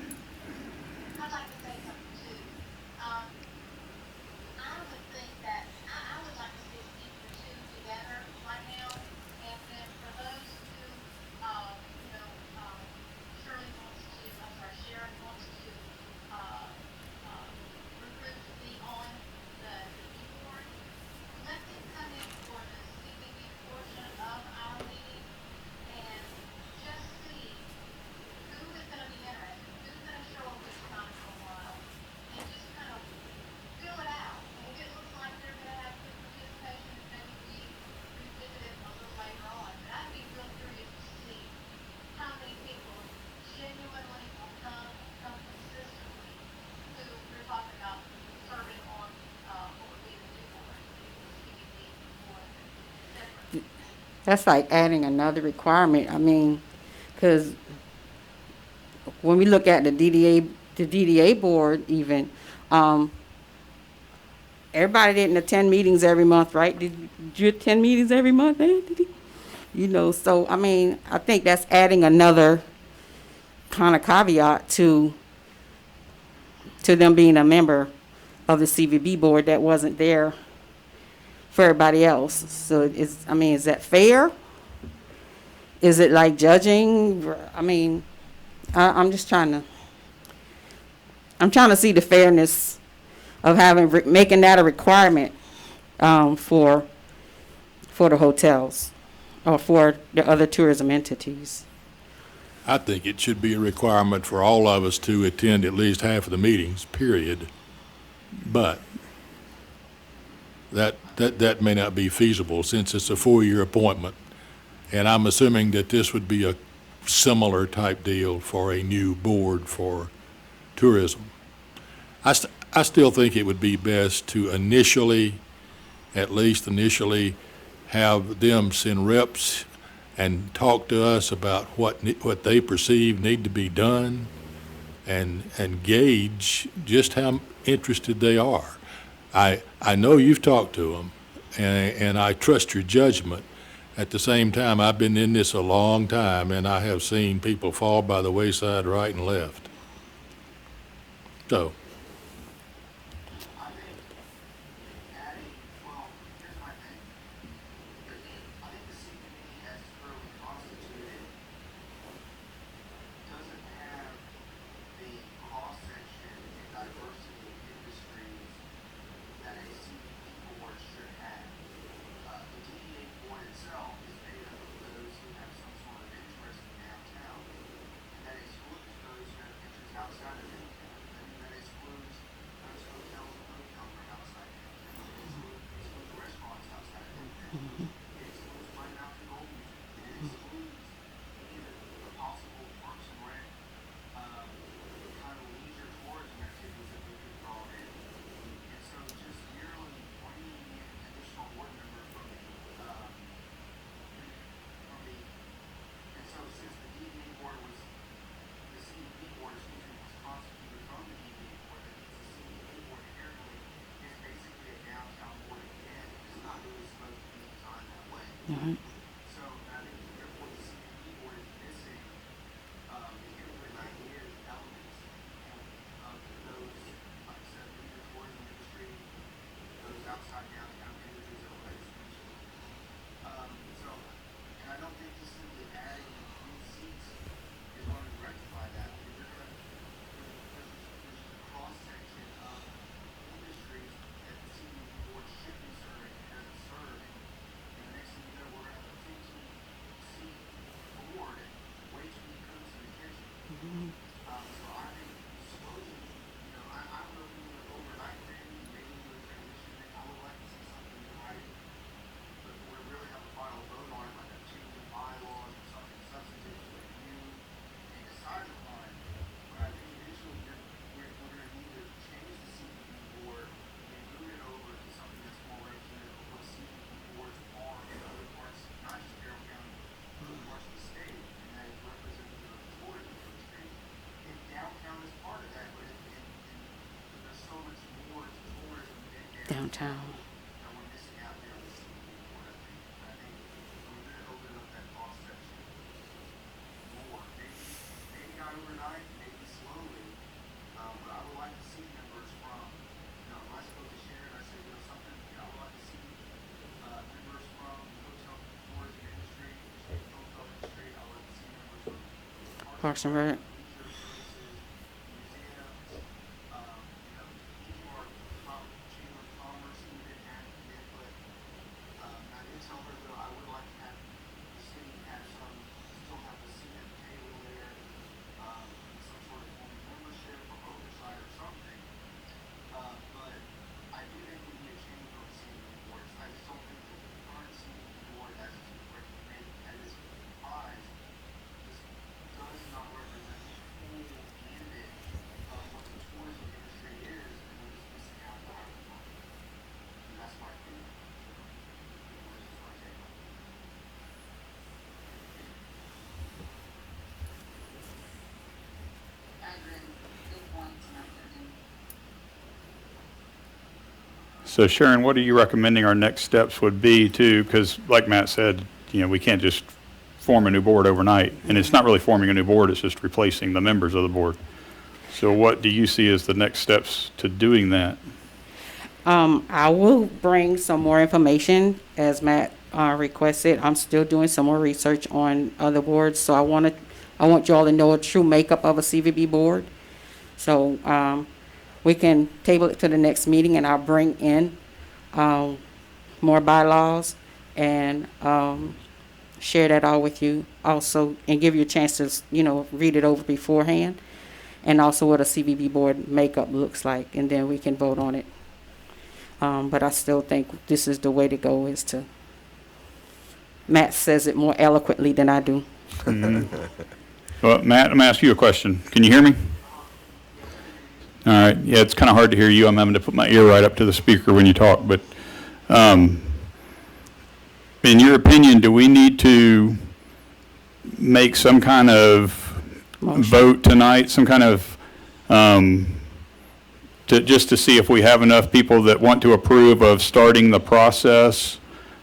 I'd like to say something too. I would think that, I would like to see us keep the two together right now, and then for those who, Sharon wants to, recruit to be on the board, let them come in for the CBB portion of our meeting, and just see who is gonna be interested, who's gonna show up this time for a while, and just kind of fill it out. And if it looks like they're gonna have good participation, maybe we revisit it a little later on. But I'd be real curious to see how many people genuinely will come consistently, who we're talking about serving on, what would be the new board, the CBD board, separate. That's like adding another requirement. I mean, because when we look at the DDA board even, everybody didn't attend meetings every month, right? Did you attend meetings every month, Anthony? So, I mean, I think that's adding another kind of caveat to them being a member of the CVB board that wasn't there for everybody else. So is that fair? Is it like judging? I mean, I'm just trying to see the fairness of making that a requirement for the hotels or for the other tourism entities. I think it should be a requirement for all of us to attend at least half of the meetings, period. But that may not be feasible since it's a 4-year appointment. And I'm assuming that this would be a similar type deal for a new board for tourism. I still think it would be best to at least initially, have them send reps and talk to us about what they perceive need to be done, and gauge just how interested they are. I know you've talked to them, and I trust your judgment, At the same time, I've been in this a long time, and I have seen people fall by the wayside right and left. So, I think adding, well, here's my thing. I think the CBD as currently constituted doesn't have the cross-section and diversity of industries that a CBD board should have. The DDA board itself is made up of those who have some sort of interest in downtown, and that excludes those who have interest outside of downtown. That excludes those hotels and motels that are outside downtown. It excludes restaurants outside of downtown. It excludes Pine Mountain Gold Music. It excludes even the possible Parks and Rec, kind of leisure tourism activities that we could draw in. And so just yearly bringing in additional board members from the, and so since the DDA board was, the CDP board, excuse me, was constituted from the DDA board, that means the CDP board inherently is basically a downtown board again. It's not really supposed to be designed that way. So I think therefore the CDP board is missing, the input and ideas, elements of those, like I said, leisure tourism industry, those outside downtown industries that were mentioned. So, and I don't think just simply adding new seats is going to rectify that. Because there's a cross-section of industries that the CDP board should be serving and doesn't serve. And the next thing you know, we're going to have a 15-seat board, way too many cooks in the kitchen. So I think supposedly, I don't know if we do an overnight thing, maybe do a transition thing. I would like to see something in writing, but we really have a final vote on it, like a change in bylaws or something substantive to review and decide upon. But I think eventually we're going to need to change the CDP board and move it over to something that's more representative of what CDP boards are in other parts, not just Carroll County, but other parts of the state, and that is representative of the tourism industry. And downtown is part of that, but there's so much more to tourism than Downtown. that we're missing out there on the CDP board, I think. And I think we're going to open up that cross section more. Maybe not overnight, maybe slowly, but I would like to see members from, when I spoke to Sharon, I said, something, I would like to see members from the hotel tourism industry, hotel industry, I would like to see members from Parks and Rec. leisure services, museums, even our Chamber of Commerce, even had input. I did tell her though, I would like to have the city have still have a seat at the table there, some sort of form of membership or oversight or something. But I do think we need a change on the CDP board. I just don't think that the current CDP board as it's recommended, as it's comprised, just does not represent the full gambit of what the tourism industry is, and we're just missing out on our money. And that's my opinion. That's just my take on it. I agree. Good point tonight, Durden. So Sharon, what are you recommending our next steps would be too? Because like Matt said, we can't just form a new board overnight. And it's not really forming a new board, it's just replacing the members of the board. So what do you see as the next steps to doing that? I will bring some more information as Matt requested. I'm still doing some more research on other boards, so I want you all to know a true makeup of a CVB board. So we can table it to the next meeting, and I'll bring in more bylaws and share that all with you also, and give you a chance to read it over beforehand, and also what a CVB board makeup looks like, and then we can vote on it. But I still think this is the way to go, is to, Matt says it more eloquently than I do. Well, Matt, let me ask you a question. Can you hear me? All right. Yeah, it's kind of hard to hear you. I'm having to put my ear right up to the speaker when you talk. But in your opinion, do we need to make some kind of vote tonight, some kind of, just to see if we have enough people that want to approve of starting the process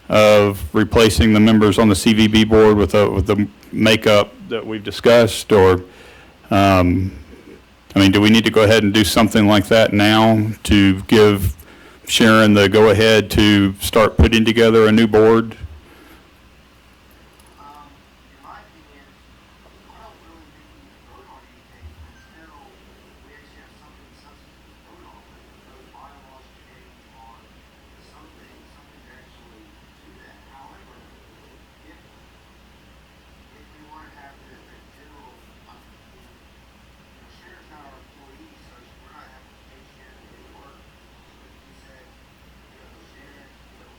of replacing the members on the CVB board with the makeup that we've discussed, or, I mean, do we need to go ahead and do something like that now to give Sharon the go-ahead to start putting together a new board? In my opinion, I don't really think we can vote on anything until we actually have something substantive to vote on. Those bylaws change on something to actually do that. However, if we want to have the general, Sharon's not our employee, so we're not having to pay Sharon to do work. But if you said, Sharon,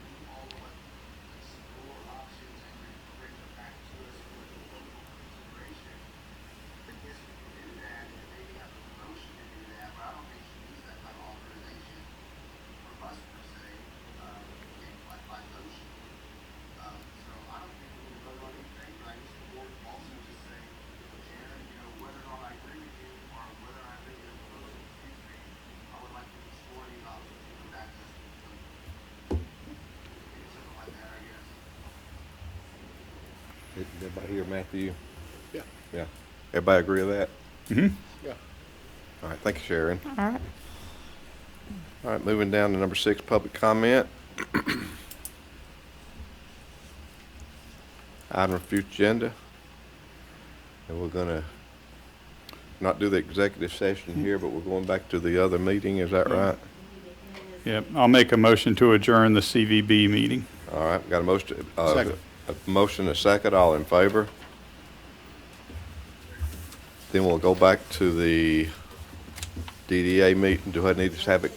we all want to explore options and then bring them back to us for local consideration, I guess we can do that and maybe have a promotion to do that, but I don't think she needs that kind of authorization from us per se, by motion. So I don't think we can vote on anything, but I guess the board also just say, Sharon, whether or not I agree with you or whether I think you're proposing, excuse me, I would like to explore these options and come back to us with something like that, I guess. Did everybody hear Matthew? Yeah. Yeah. Everybody agree with that? Mm-hmm. Yeah. All right, thank you, Sharon. All right. All right, moving down to number 6, public comment. Item of future agenda. And we're gonna not do the executive session here, but we're going back to the other meeting, is that right? Yep, I'll make a motion to adjourn the CVB meeting. All right, got a motion, Second. a motion, a second, all in favor? Then we'll go back to the DDA meeting. Do I need to have it?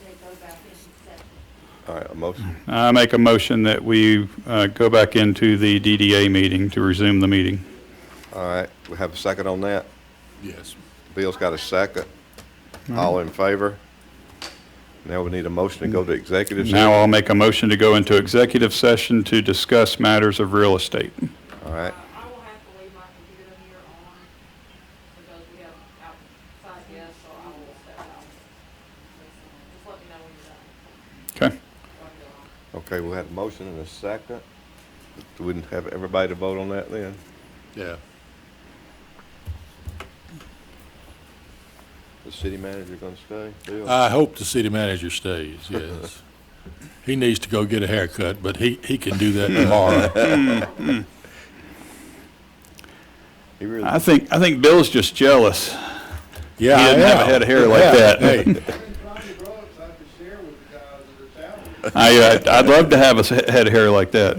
All right, a motion. I make a motion that we go back into the DDA meeting to resume the meeting. All right, we have a second on that. Yes. Bill's got a second. All in favor? Now we need a motion to go to executive session. Now I'll make a motion to go into executive session to discuss matters of real estate. All right, I will have to leave my computer here on because we have outside guests, so I will step out. Just let me know when you're done. Okay. okay, we had a motion and a second. Do we have everybody to vote on that then? Yeah. The city manager gonna stay? Bill? I hope the city manager stays, yes. He needs to go get a haircut, but he can do that tomorrow. He really, I think Bill's just jealous. Yeah, He didn't have a head of hair like that. Hey, I'd love to have a head of hair like that.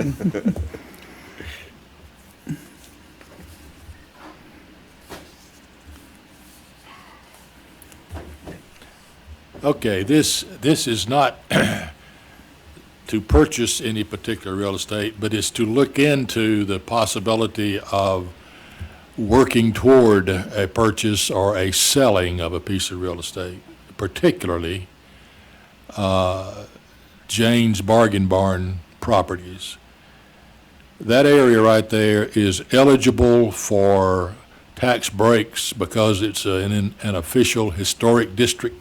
okay, this is not to purchase any particular real estate, but it's to look into the possibility of working toward a purchase or a selling of a piece of real estate, particularly Jane's Bargain Barn properties. That area right there is eligible for tax breaks because it's an official historic district.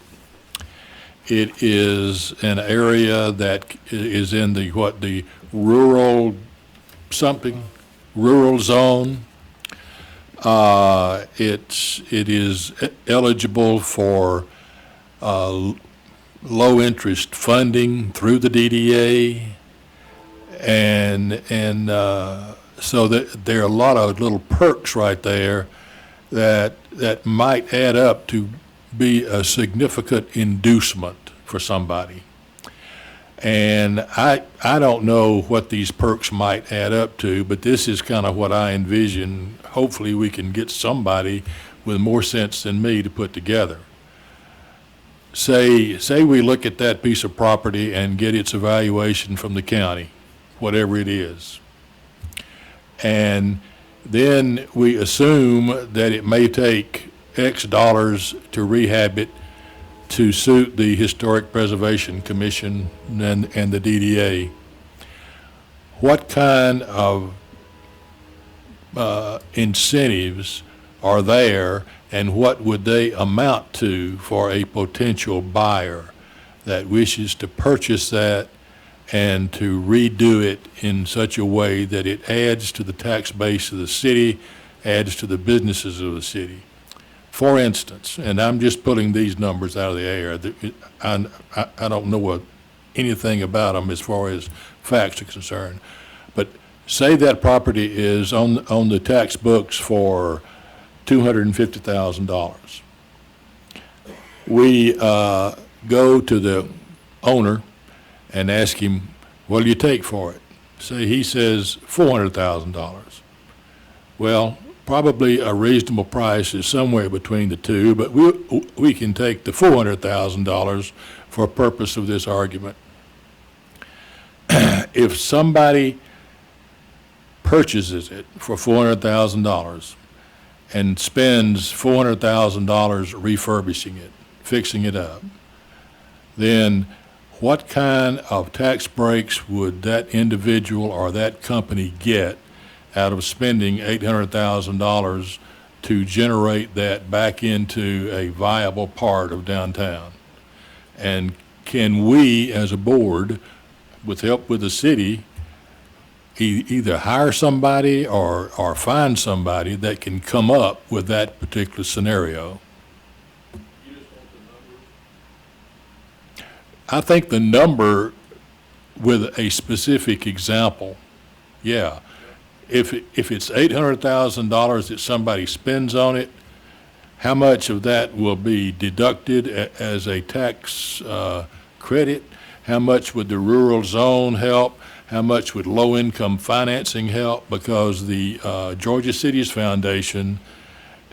It is an area that is in the rural zone. It is eligible for low interest funding through the DDA, and so that there are a lot of little perks right there that might add up to be a significant inducement for somebody. And I don't know what these perks might add up to, but this is kind of what I envision. Hopefully we can get somebody with more sense than me to put together. Say we look at that piece of property and get its evaluation from the county, whatever it is. And then we assume that it may take X dollars to rehab it to suit the Historic Preservation Commission and the DDA. What kind of incentives are there, and what would they amount to for a potential buyer that wishes to purchase that and to redo it in such a way that it adds to the tax base of the city, adds to the businesses of the city. For instance, and I'm just pulling these numbers out of the air, I don't know anything about them as far as facts are concerned, but say that property is on the tax books for $250,000. We go to the owner and ask him, what do you take for it? Say he says $400,000. Well, probably a reasonable price is somewhere between the two, but we can take the $400,000 for purpose of this argument. If somebody purchases it for $400,000 and spends $400,000 refurbishing it, fixing it up, then what kind of tax breaks would that individual or that company get out of spending $800,000 to generate that back into a viable part of downtown? And can we, as a board, with help with the city, either hire somebody or find somebody that can come up with that particular scenario? I think the number with a specific example, yeah. If it's $800,000 that somebody spends on it, how much of that will be deducted as a tax credit? How much would the rural zone help? How much would low-income financing help? Because the Georgia Cities Foundation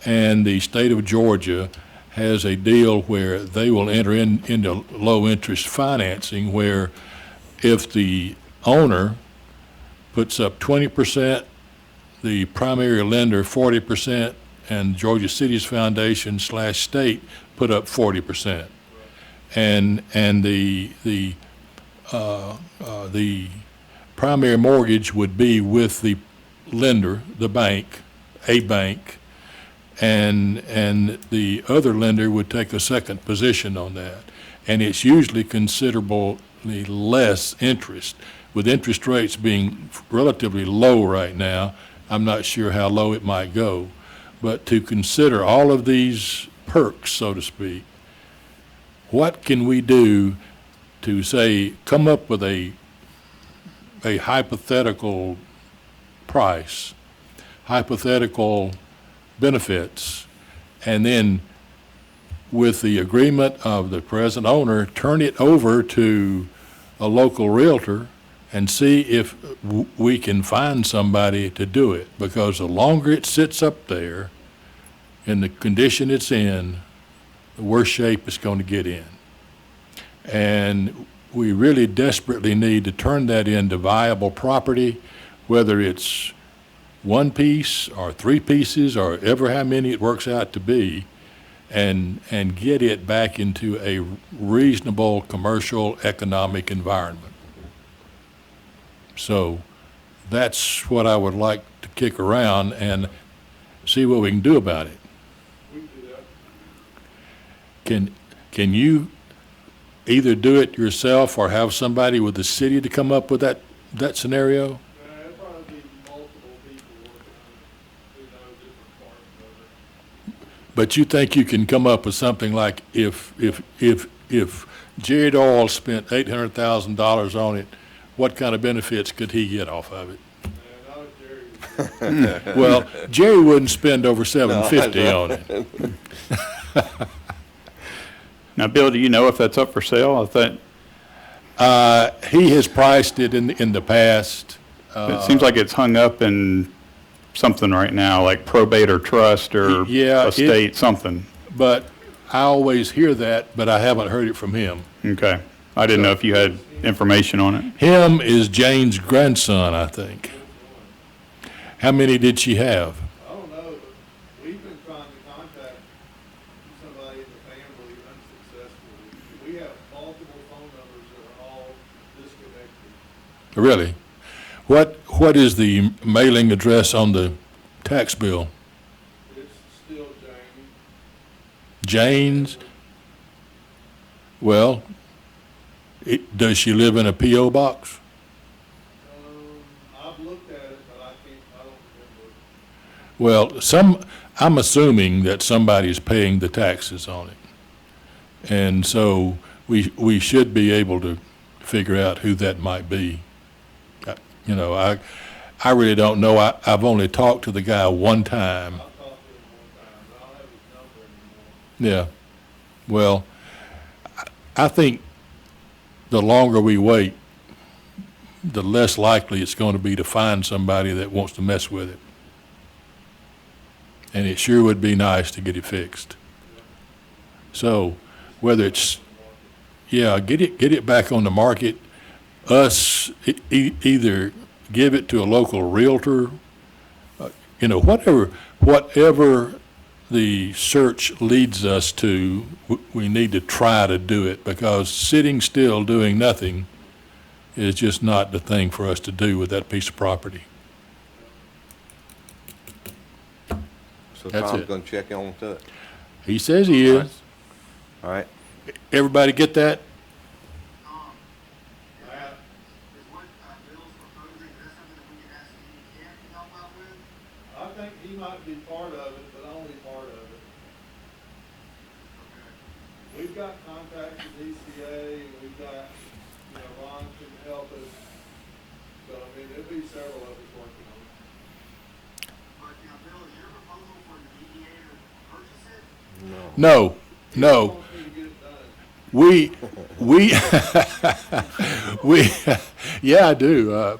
and the state of Georgia has a deal where they will enter into low-interest financing, where if the owner puts up 20%, the primary lender 40%, and Georgia Cities Foundation / state put up 40%. And the primary mortgage would be with the lender, the bank, a bank, and the other lender would take a second position on that. And it's usually considerably less interest. With interest rates being relatively low right now, I'm not sure how low it might go. But to consider all of these perks, so to speak, what can we do to say, come up with a hypothetical price, hypothetical benefits, and then with the agreement of the present owner, turn it over to a local realtor and see if we can find somebody to do it. Because the longer it sits up there in the condition it's in, the worse shape it's going to get in. And we really desperately need to turn that into viable property, whether it's one piece or three pieces or ever how many it works out to be, and get it back into a reasonable commercial economic environment. So that's what I would like to kick around and see what we can do about it. Can you either do it yourself or have somebody with the city to come up with that scenario? It'd probably be multiple people working on it, different parts of it. But you think you can come up with something like if Jerry Doyle spent $800,000 on it, what kind of benefits could he get off of it? Well, Jerry wouldn't spend over $750 on it. Now, Bill, do you know if that's up for sale? I thought, He has priced it in the past. it seems like it's hung up in something right now, like probate or trust or Yeah, estate, something. But I always hear that, but I haven't heard it from him. Okay. I didn't know if you had information on it. Him is Jane's grandson, I think. How many did she have? I don't know, but we've been trying to contact somebody in the family unsuccessfully. We have multiple phone numbers that are all disconnected. Really? What is the mailing address on the tax bill? It's still Jane. Jane's? Well, Does she live in a P.O. box? I've looked at it, but I don't remember. Well, I'm assuming that somebody's paying the taxes on it. And so we should be able to figure out who that might be. You know, I really don't know. I've only talked to the guy one time. I've talked to him one time, but I don't have his number anymore. Yeah. Well, I think the longer we wait, the less likely it's going to be to find somebody that wants to mess with it. And it sure would be nice to get it fixed. So whether it's, yeah, get it back on the market, either give it to a local realtor, you know, whatever the search leads us to, we need to try to do it, because sitting still doing nothing is just not the thing for us to do with that piece of property. So That's Tom's it. gonna check on to it. He says he is. All right. Everybody get that? Matt, Is what, Bill's proposing, is that something that we can ask Ken to help out with? I think he might be part of it, but only part of it. We've got contacts with DCA, and we've got, you know, Ron can help us. So, I mean, there'll be several of us working on it. But, Bill, is your proposal for the DDA to purchase it? No. He wants me to get it done. We, yeah, I do,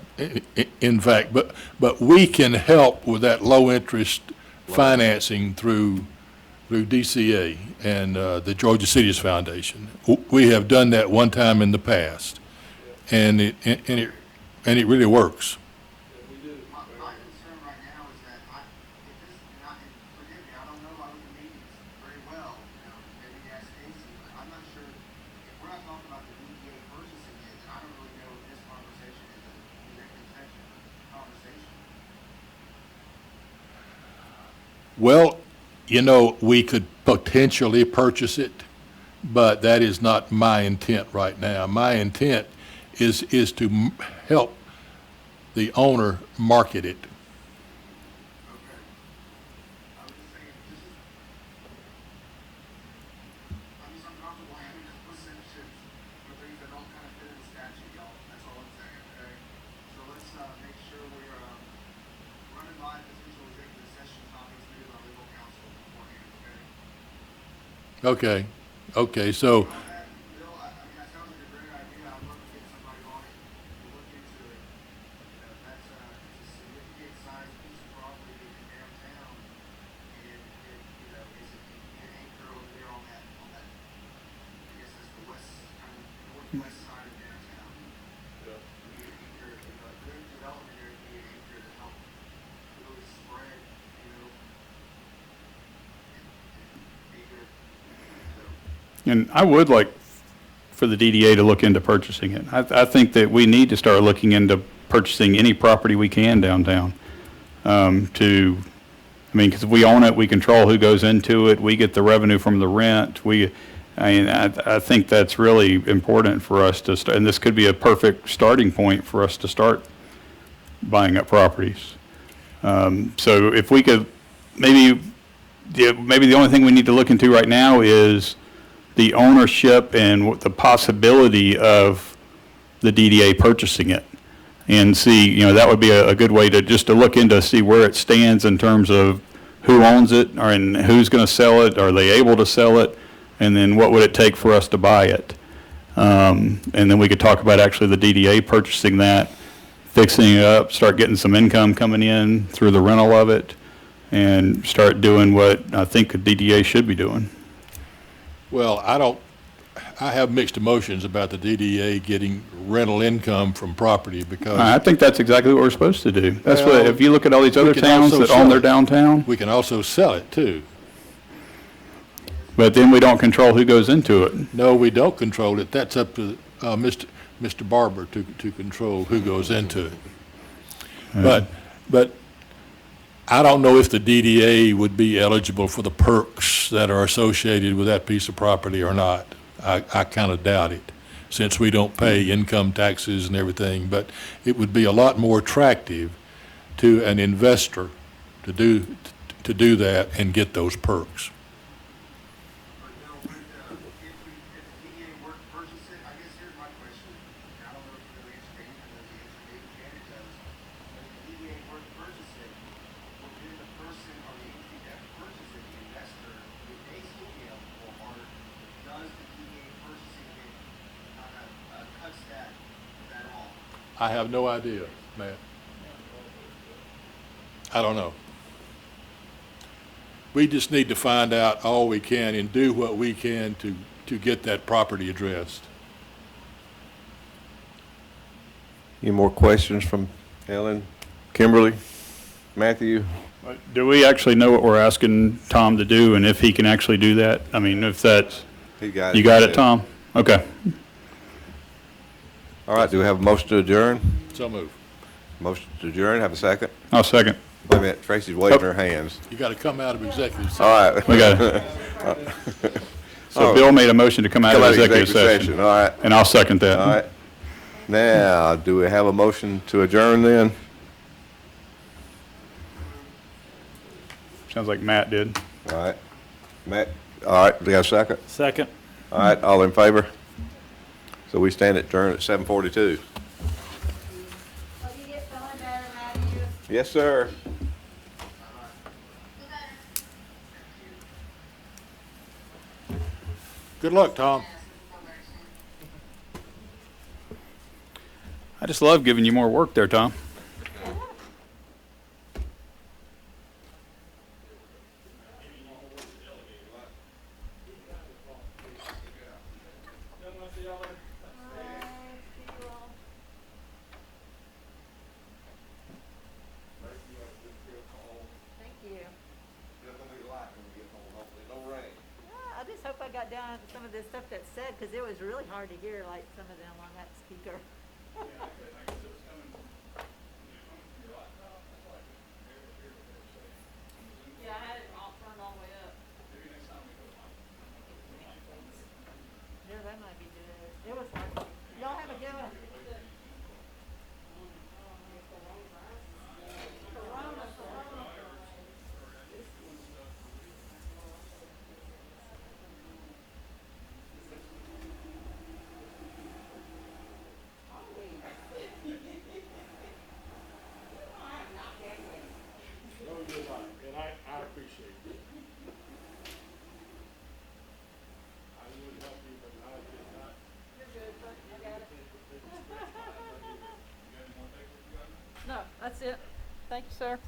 in fact, but we can help with that low-interest financing through DCA and the Georgia Cities Foundation. We have done that one time in the past, and it really works. Yeah, we do. My concern right now is that if this, and forgive me, I don't know about the meetings very well, maybe ask Casey, but I'm not sure, if we're not talking about the DDA purchasing it, then I don't really know if this conversation is a executive session conversation. Well, you know, we could potentially purchase it, but that is not my intent right now. My intent is to help the owner market it. Okay. I was just saying, I'm just uncomfortable having conversations with things that don't kind of fit in the statute, y'all. That's all I'm saying, okay? So let's, make sure we're, running by potential executive session topics, maybe with our legal counsel beforehand, okay? Okay, so, Bill, I mean, that sounds like a great idea. I'd love to get somebody on it to look into it. That's, it's a significant size piece of property in downtown. And it, is it an anchor over there on that, I guess that's the west, kind of northwest side of downtown. Yeah. Be an anchor, good development area, be an anchor to help really spread, bigger, so. And I would like for the DDA to look into purchasing it. I think that we need to start looking into purchasing any property we can downtown. Because if we own it, we control who goes into it, we get the revenue from the rent. I think that's really important for us to start, and this could be a perfect starting point for us to start buying up properties. So if we could, maybe the only thing we need to look into right now is the ownership and the possibility of the DDA purchasing it. And see, that would be a good way to just to look into, see where it stands in terms of who owns it, and who's going to sell it, are they able to sell it, and then what would it take for us to buy it. And then we could talk about actually the DDA purchasing that, fixing it up, start getting some income coming in through the rental of it, and start doing what I think the DDA should be doing. well, I have mixed emotions about the DDA getting rental income from property because I think that's exactly what we're supposed to do. That's Well, what, if you look at all these we other can towns also that own sell their it. downtown, we can also sell it too. but then we don't control who goes into it. No, we don't control it. That's up to Mr. Barber to control who goes into it. But I don't know if the DDA would be eligible for the perks that are associated with that piece of property or not. I kind of doubt it. since we don't pay income taxes and everything, but it would be a lot more attractive to an investor to do that and get those perks. But now, if DDA were to purchase it, I guess here's my question. I don't know if you know the answer, maybe you know the answer, maybe Janet does. But if the DDA were to purchase it, well, then the person or the entity that purchased it, the investor, would they still be eligible, or does the DDA purchasing it kind of cuts that off? I have no idea, Matt. I don't know. We just need to find out all we can and do what we can to get that property addressed. Any more questions from Ellen, Kimberly, Matthew? Do we actually know what we're asking Tom to do, and if he can actually do that? I mean, if that's, He got you got it, Tom? Okay. All right, do we have a motion to adjourn? So move. Motion to adjourn, have a second? I'll second. Wait a minute, Tracy's waving her hands. You got to come out of executive session. All right. We got it. So Bill made a motion to come out Come of out of executive session, All right, and I'll second that. all right. Now, do we have a motion to adjourn then? Sounds like Matt did. All right. Matt, all right, do we have a second? Second. All right, all in favor? So we stand adjourned at 7:42. So you get feeling better, Matthew? Yes, sir. Good luck, Tom. I just love giving you more work there, Tom. Thank you. I just hope I got down some of the stuff that's said, because it was really hard to hear, like, some of them on that speaker. Yeah, I had it all turned all the way up. Yeah, that might be good. It was hard. Y'all have a good one. And I appreciate it. I would help you, but I did not. You're good, but I got it. No, that's it. Thank you, sir.